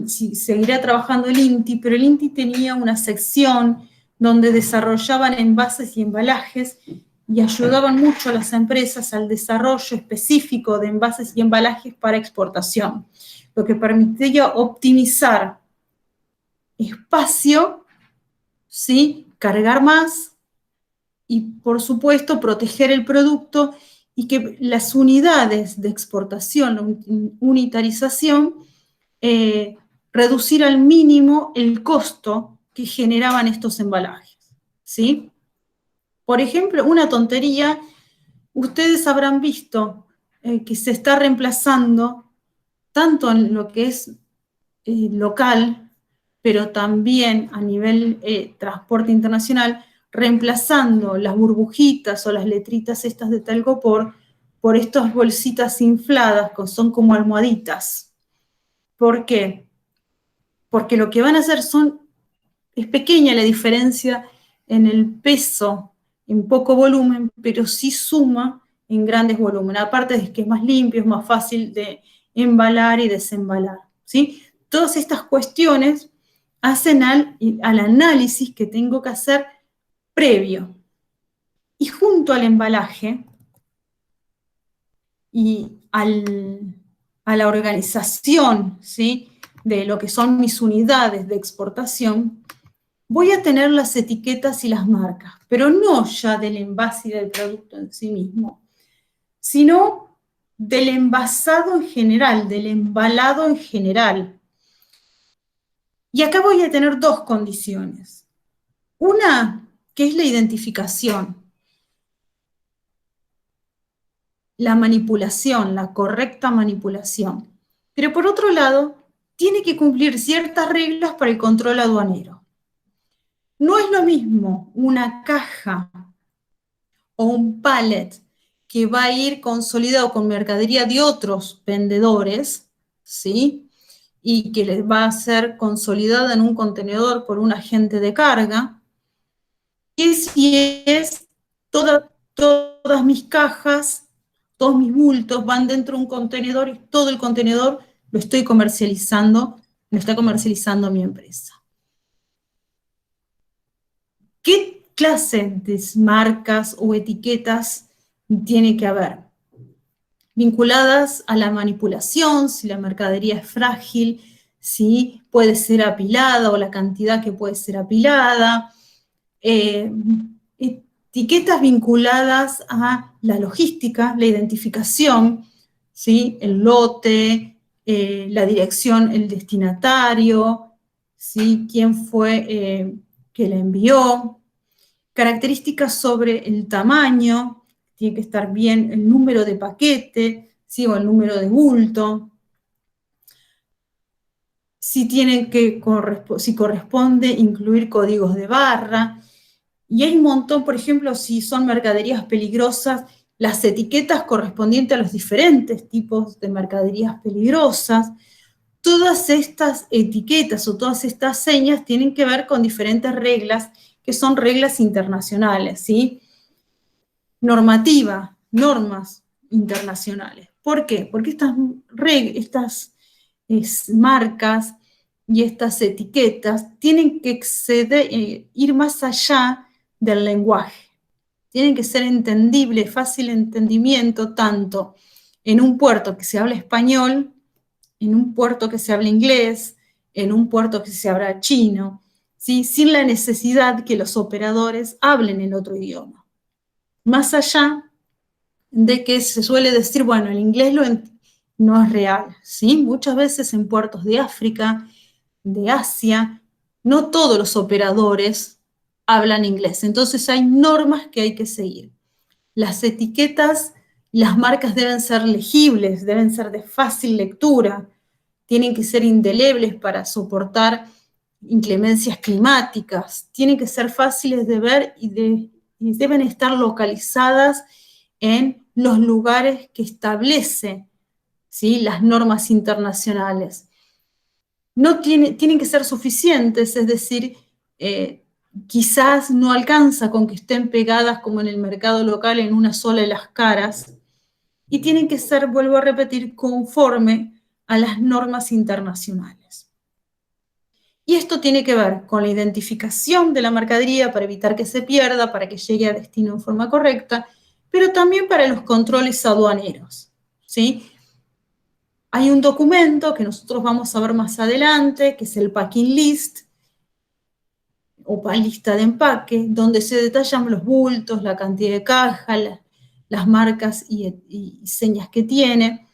seguirá trabajando el INTI, pero el INTI tenía una sección donde desarrollaban envases y embalajes y ayudaban mucho a las empresas al desarrollo específico de envases y embalajes para exportación, lo que permitía optimizar espacio, ¿sí? Cargar más y, por supuesto, proteger el producto y que las unidades de exportación, unitarización, reducir al mínimo el costo que generaban estos embalajes, ¿sí? Por ejemplo, una tontería, ustedes habrán visto que se está reemplazando tanto en lo que es local, pero también a nivel transporte internacional, reemplazando las burbujitas o las letritas estas de telgopor por estas bolsitas infladas que son como almohaditas. ¿Por qué? Porque lo que van a hacer es pequeña la diferencia en el peso, en poco volumen, pero sí suma en grandes volúmenes. Aparte de que es más limpio, es más fácil de embalar y desembalar, ¿sí? Todas estas cuestiones hacen al análisis que tengo que hacer previo. Y junto al embalaje y a la organización, ¿sí? de lo que son mis unidades de exportación, voy a tener las etiquetas y las marcas, pero no ya del envase y del producto en sí mismo, sino del envasado en general, del embalado en general. Y acá voy a tener dos condiciones. Una, que es la identificación, la manipulación, la correcta manipulación. Pero por otro lado, tiene que cumplir ciertas reglas para el control aduanero. No es lo mismo una caja o un pallet que va a ir consolidado con mercadería de otros vendedores, ¿sí? Y que les va a ser consolidada en un contenedor por un agente de carga, que si es todas mis cajas, todos mis bultos van dentro de un contenedor y todo el contenedor lo estoy comercializando, lo está comercializando mi empresa. ¿Qué clase de marcas o etiquetas tiene que haber? Vinculadas a la manipulación, si la mercadería es frágil, si puede ser apilada o la cantidad que puede ser apilada. Etiquetas vinculadas a la logística, la identificación, ¿sí? El lote, la dirección, el destinatario, ¿sí? Quién fue que la envió. Características sobre el tamaño, tiene que estar bien el número de paquete, ¿sí? O el número de bulto. Si corresponde incluir códigos de barra. Y hay un montón, por ejemplo, si son mercaderías peligrosas, las etiquetas correspondientes a los diferentes tipos de mercaderías peligrosas. Todas estas etiquetas o todas estas señas tienen que ver con diferentes reglas, que son reglas internacionales, ¿sí? Normativa, normas internacionales. ¿Por qué? Porque estas marcas y estas etiquetas tienen que ir más allá del lenguaje. Tienen que ser entendibles, fácil entendimiento, tanto en un puerto que se habla español, en un puerto que se habla inglés, en un puerto que se habla chino, ¿sí? Sin la necesidad que los operadores hablen en otro idioma. Más allá de que se suele decir, bueno, el inglés no es real, ¿sí? Muchas veces en puertos de África, de Asia, no todos los operadores hablan inglés. Entonces hay normas que hay que seguir. Las etiquetas, las marcas deben ser legibles, deben ser de fácil lectura, tienen que ser indelebles para soportar inclemencias climáticas, tienen que ser fáciles de ver y deben estar localizadas en los lugares que establece, ¿sí? Las normas internacionales. Tienen que ser suficientes, es decir, quizás no alcanza con que estén pegadas como en el mercado local en una sola de las caras, y tienen que ser, vuelvo a repetir, conforme a las normas internacionales. Y esto tiene que ver con la identificación de la mercadería para evitar que se pierda, para que llegue a destino en forma correcta, pero también para los controles aduaneros, ¿sí? Hay un documento que nosotros vamos a ver más adelante, que es el Packing List, o lista de empaque, donde se detallan los bultos, la cantidad de caja, las marcas y señas que tiene.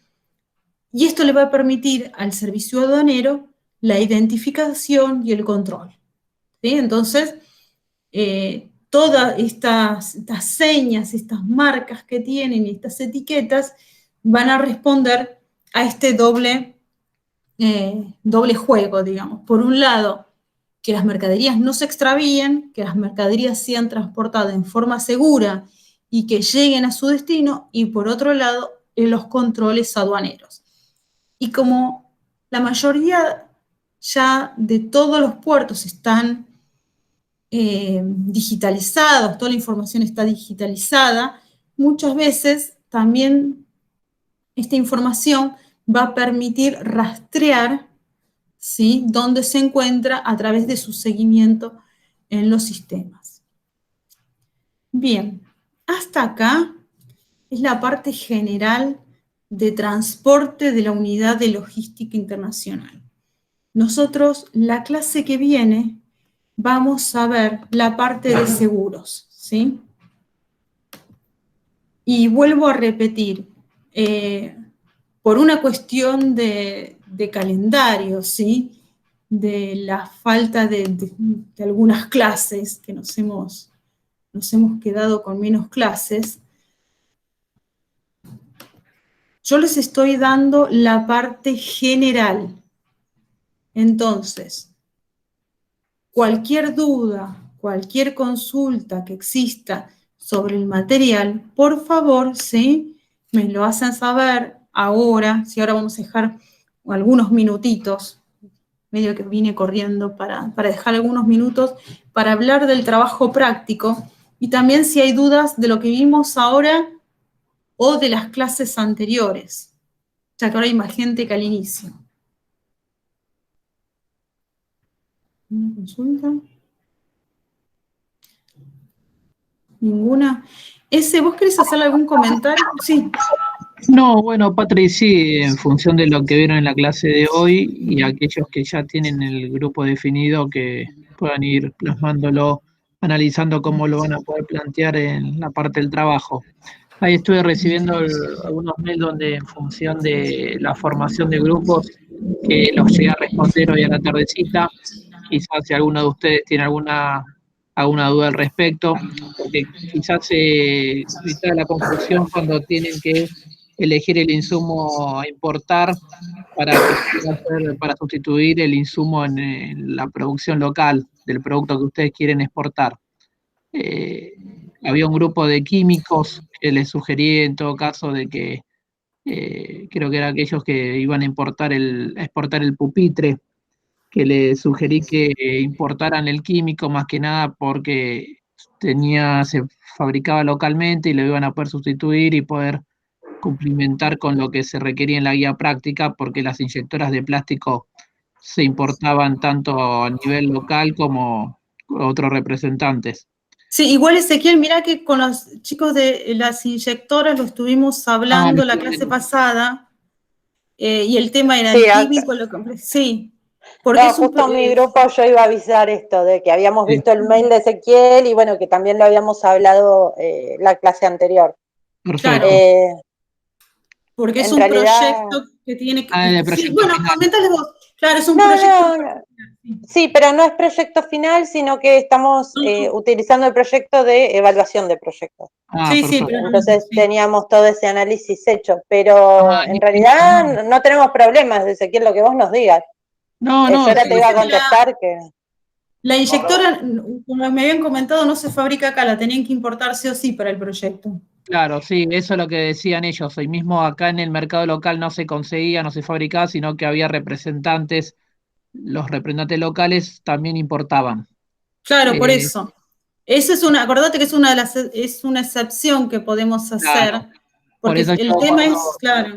Y esto le va a permitir al servicio aduanero la identificación y el control, ¿sí? Entonces, todas estas señas, estas marcas que tienen, estas etiquetas, van a responder a este doble juego, digamos. Por un lado, que las mercaderías no se extravíen, que las mercaderías sean transportadas en forma segura y que lleguen a su destino, y por otro lado, los controles aduaneros. Y como la mayoría ya de todos los puertos están digitalizados, toda la información está digitalizada, muchas veces también esta información va a permitir rastrear, ¿sí?, dónde se encuentra a través de su seguimiento en los sistemas. Bien, hasta acá es la parte general de transporte de la unidad de logística internacional. nosotros la clase que viene vamos a ver la parte de seguros, ¿sí? Y vuelvo a repetir, por una cuestión de calendario, ¿sí? De la falta de algunas clases, que nos hemos quedado con menos clases, yo les estoy dando la parte general. Entonces, cualquier duda, cualquier consulta que exista sobre el material, por favor, ¿sí? Me lo hacen saber ahora, si ahora vamos a dejar algunos minutitos, medio que vine corriendo para dejar algunos minutos para hablar del trabajo práctico y también si hay dudas de lo que vimos ahora o de las clases anteriores, ya que ahora hay más gente que al inicio. ¿Una consulta? ¿Ninguna? ¿Vos querés hacer algún comentario? Sí. No, bueno, Patri, sí, en función de lo que vieron en la clase de hoy y aquellos que ya tienen el grupo definido, que puedan ir plasmándolo, analizando cómo lo van a poder plantear en la parte del trabajo. Ahí estuve recibiendo algunos mails donde en función de la formación de grupos, que los llegué a responder hoy a la tardecita, quizás si alguno de ustedes tiene alguna duda al respecto, porque quizás se evita la confusión cuando tienen que elegir el insumo a importar para sustituir el insumo en la producción local del producto que ustedes quieren exportar. Había un grupo de químicos que les sugerí en todo caso de que creo que eran aquellos que iban a exportar el pupitre, que les sugerí que importaran el químico más que nada porque se fabricaba localmente y lo iban a poder sustituir y poder cumplimentar con lo que se requería en la guía práctica, porque las inyectoras de plástico se importaban tanto a nivel local como otros representantes. Sí, igual Ezequiel, mirá que con los chicos de las inyectoras lo estuvimos hablando la clase pasada, y el tema era Sí, el químico, sí. Porque no, justo en mi grupo yo iba a avisar esto, de que habíamos Sí. visto el mail de Ezequiel y bueno, que también lo habíamos hablado la clase anterior. Perfecto. Porque es en un realidad- proyecto que tiene que... de sí, proyecto bueno, final. comentales vos. Claro, es un No, proyecto... no. Sí, pero no es proyecto final, sino que estamos utilizando el proyecto de evaluación de proyectos. Sí, Perfecto. pero Entonces sí. teníamos todo ese análisis hecho, pero en realidad no tenemos problemas, Ezequiel, lo que vos nos digas. No, Yo ahora te iba a contestar que... La inyectora, como me habían comentado, no se fabrica acá, la tenían que importar sí o sí para el proyecto. Claro, sí, eso es lo que decían ellos. Hoy mismo acá en el mercado local no se conseguía, no se fabricaba, sino que había representantes, los representantes locales también importaban. Claro, por eso. Eso es acordate que es una excepción que podemos hacer, Claro, porque por eso el tema es, claro.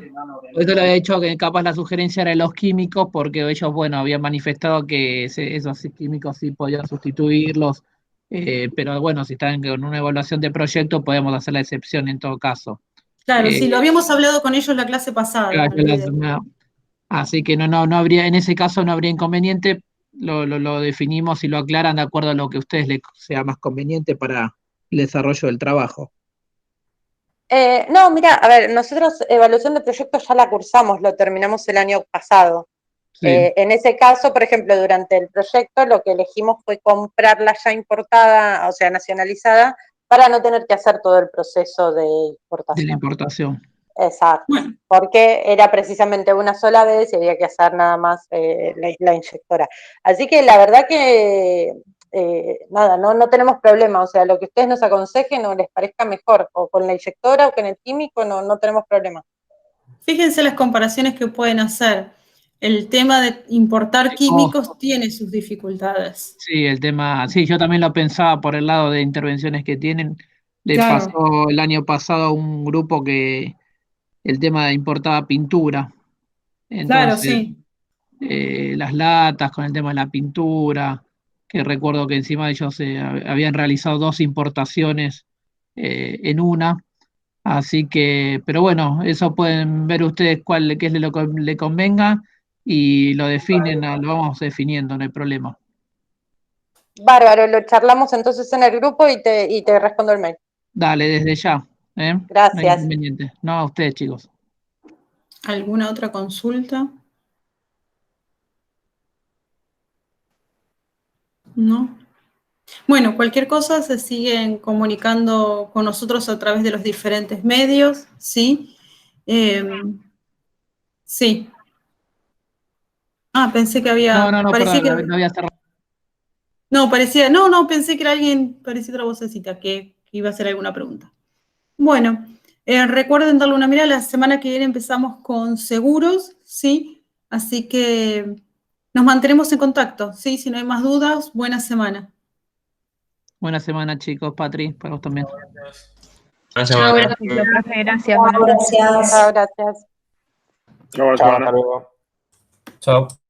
Por eso le había dicho que capaz la sugerencia era de los químicos, porque ellos, bueno, habían manifestado que esos químicos sí podían sustituirlos, pero bueno, si están con una evaluación de proyecto, podemos hacer la excepción en todo caso. Claro, sí, lo habíamos hablado con ellos la clase pasada. Así que no habría, en ese caso no habría inconveniente, lo definimos y lo aclaran de acuerdo a lo que a ustedes les sea más conveniente para el desarrollo del trabajo. No, mira, a ver, nosotros evaluación de proyectos ya la cursamos, lo terminamos el año pasado. Sí. En ese caso, por ejemplo, durante el proyecto lo que elegimos fue comprarla ya importada, o sea, nacionalizada, para no tener que hacer todo el proceso de importación. De la importación. Exacto, porque era precisamente una sola vez y había que hacer nada más la inyectora. Así que la verdad que nada, no tenemos problema, o sea, lo que ustedes nos aconsejen o les parezca mejor, o con la inyectora o con el químico, no tenemos problema. Fíjense las comparaciones que pueden hacer. El tema de importar químicos tiene sus dificultades. Sí, el tema, sí, yo también lo pensaba por el lado de intervenciones que tienen. Le pasó el año pasado a un grupo que el tema importaba pintura. Entonces, las latas con el tema de la pintura, que recuerdo que encima ellos habían realizado 2 importaciones en una. Así que, pero bueno, eso pueden ver ustedes qué es lo que le convenga. y lo definen, lo vamos definiendo, no hay problema. Bárbaro, lo charlamos entonces en el grupo y te respondo el mail. Dale, desde ya. No hay Gracias. inconveniente. No, a ustedes, chicos. ¿Alguna otra consulta? ¿No? Bueno, cualquier cosa se siguen comunicando con nosotros a través de los diferentes medios, ¿sí? Sí. Ah, pensé que había... No, parecía perdón, que, lo había cerrado. no, parecía... No, pensé que era alguien, parecía otra vocecita que iba a hacer alguna pregunta. Bueno, recuerden darle una mirada, la semana que viene empezamos con seguros, ¿sí? Así que nos mantenemos en contacto, ¿sí? Si no hay más dudas, buena semana. Buena semana, chicos. Patri, para vos también. Buena Chao, semana. gracias, profe. Gracias. Buenas noches. Chao, gracias. Chao, Chao, Ana. hasta luego. Chao.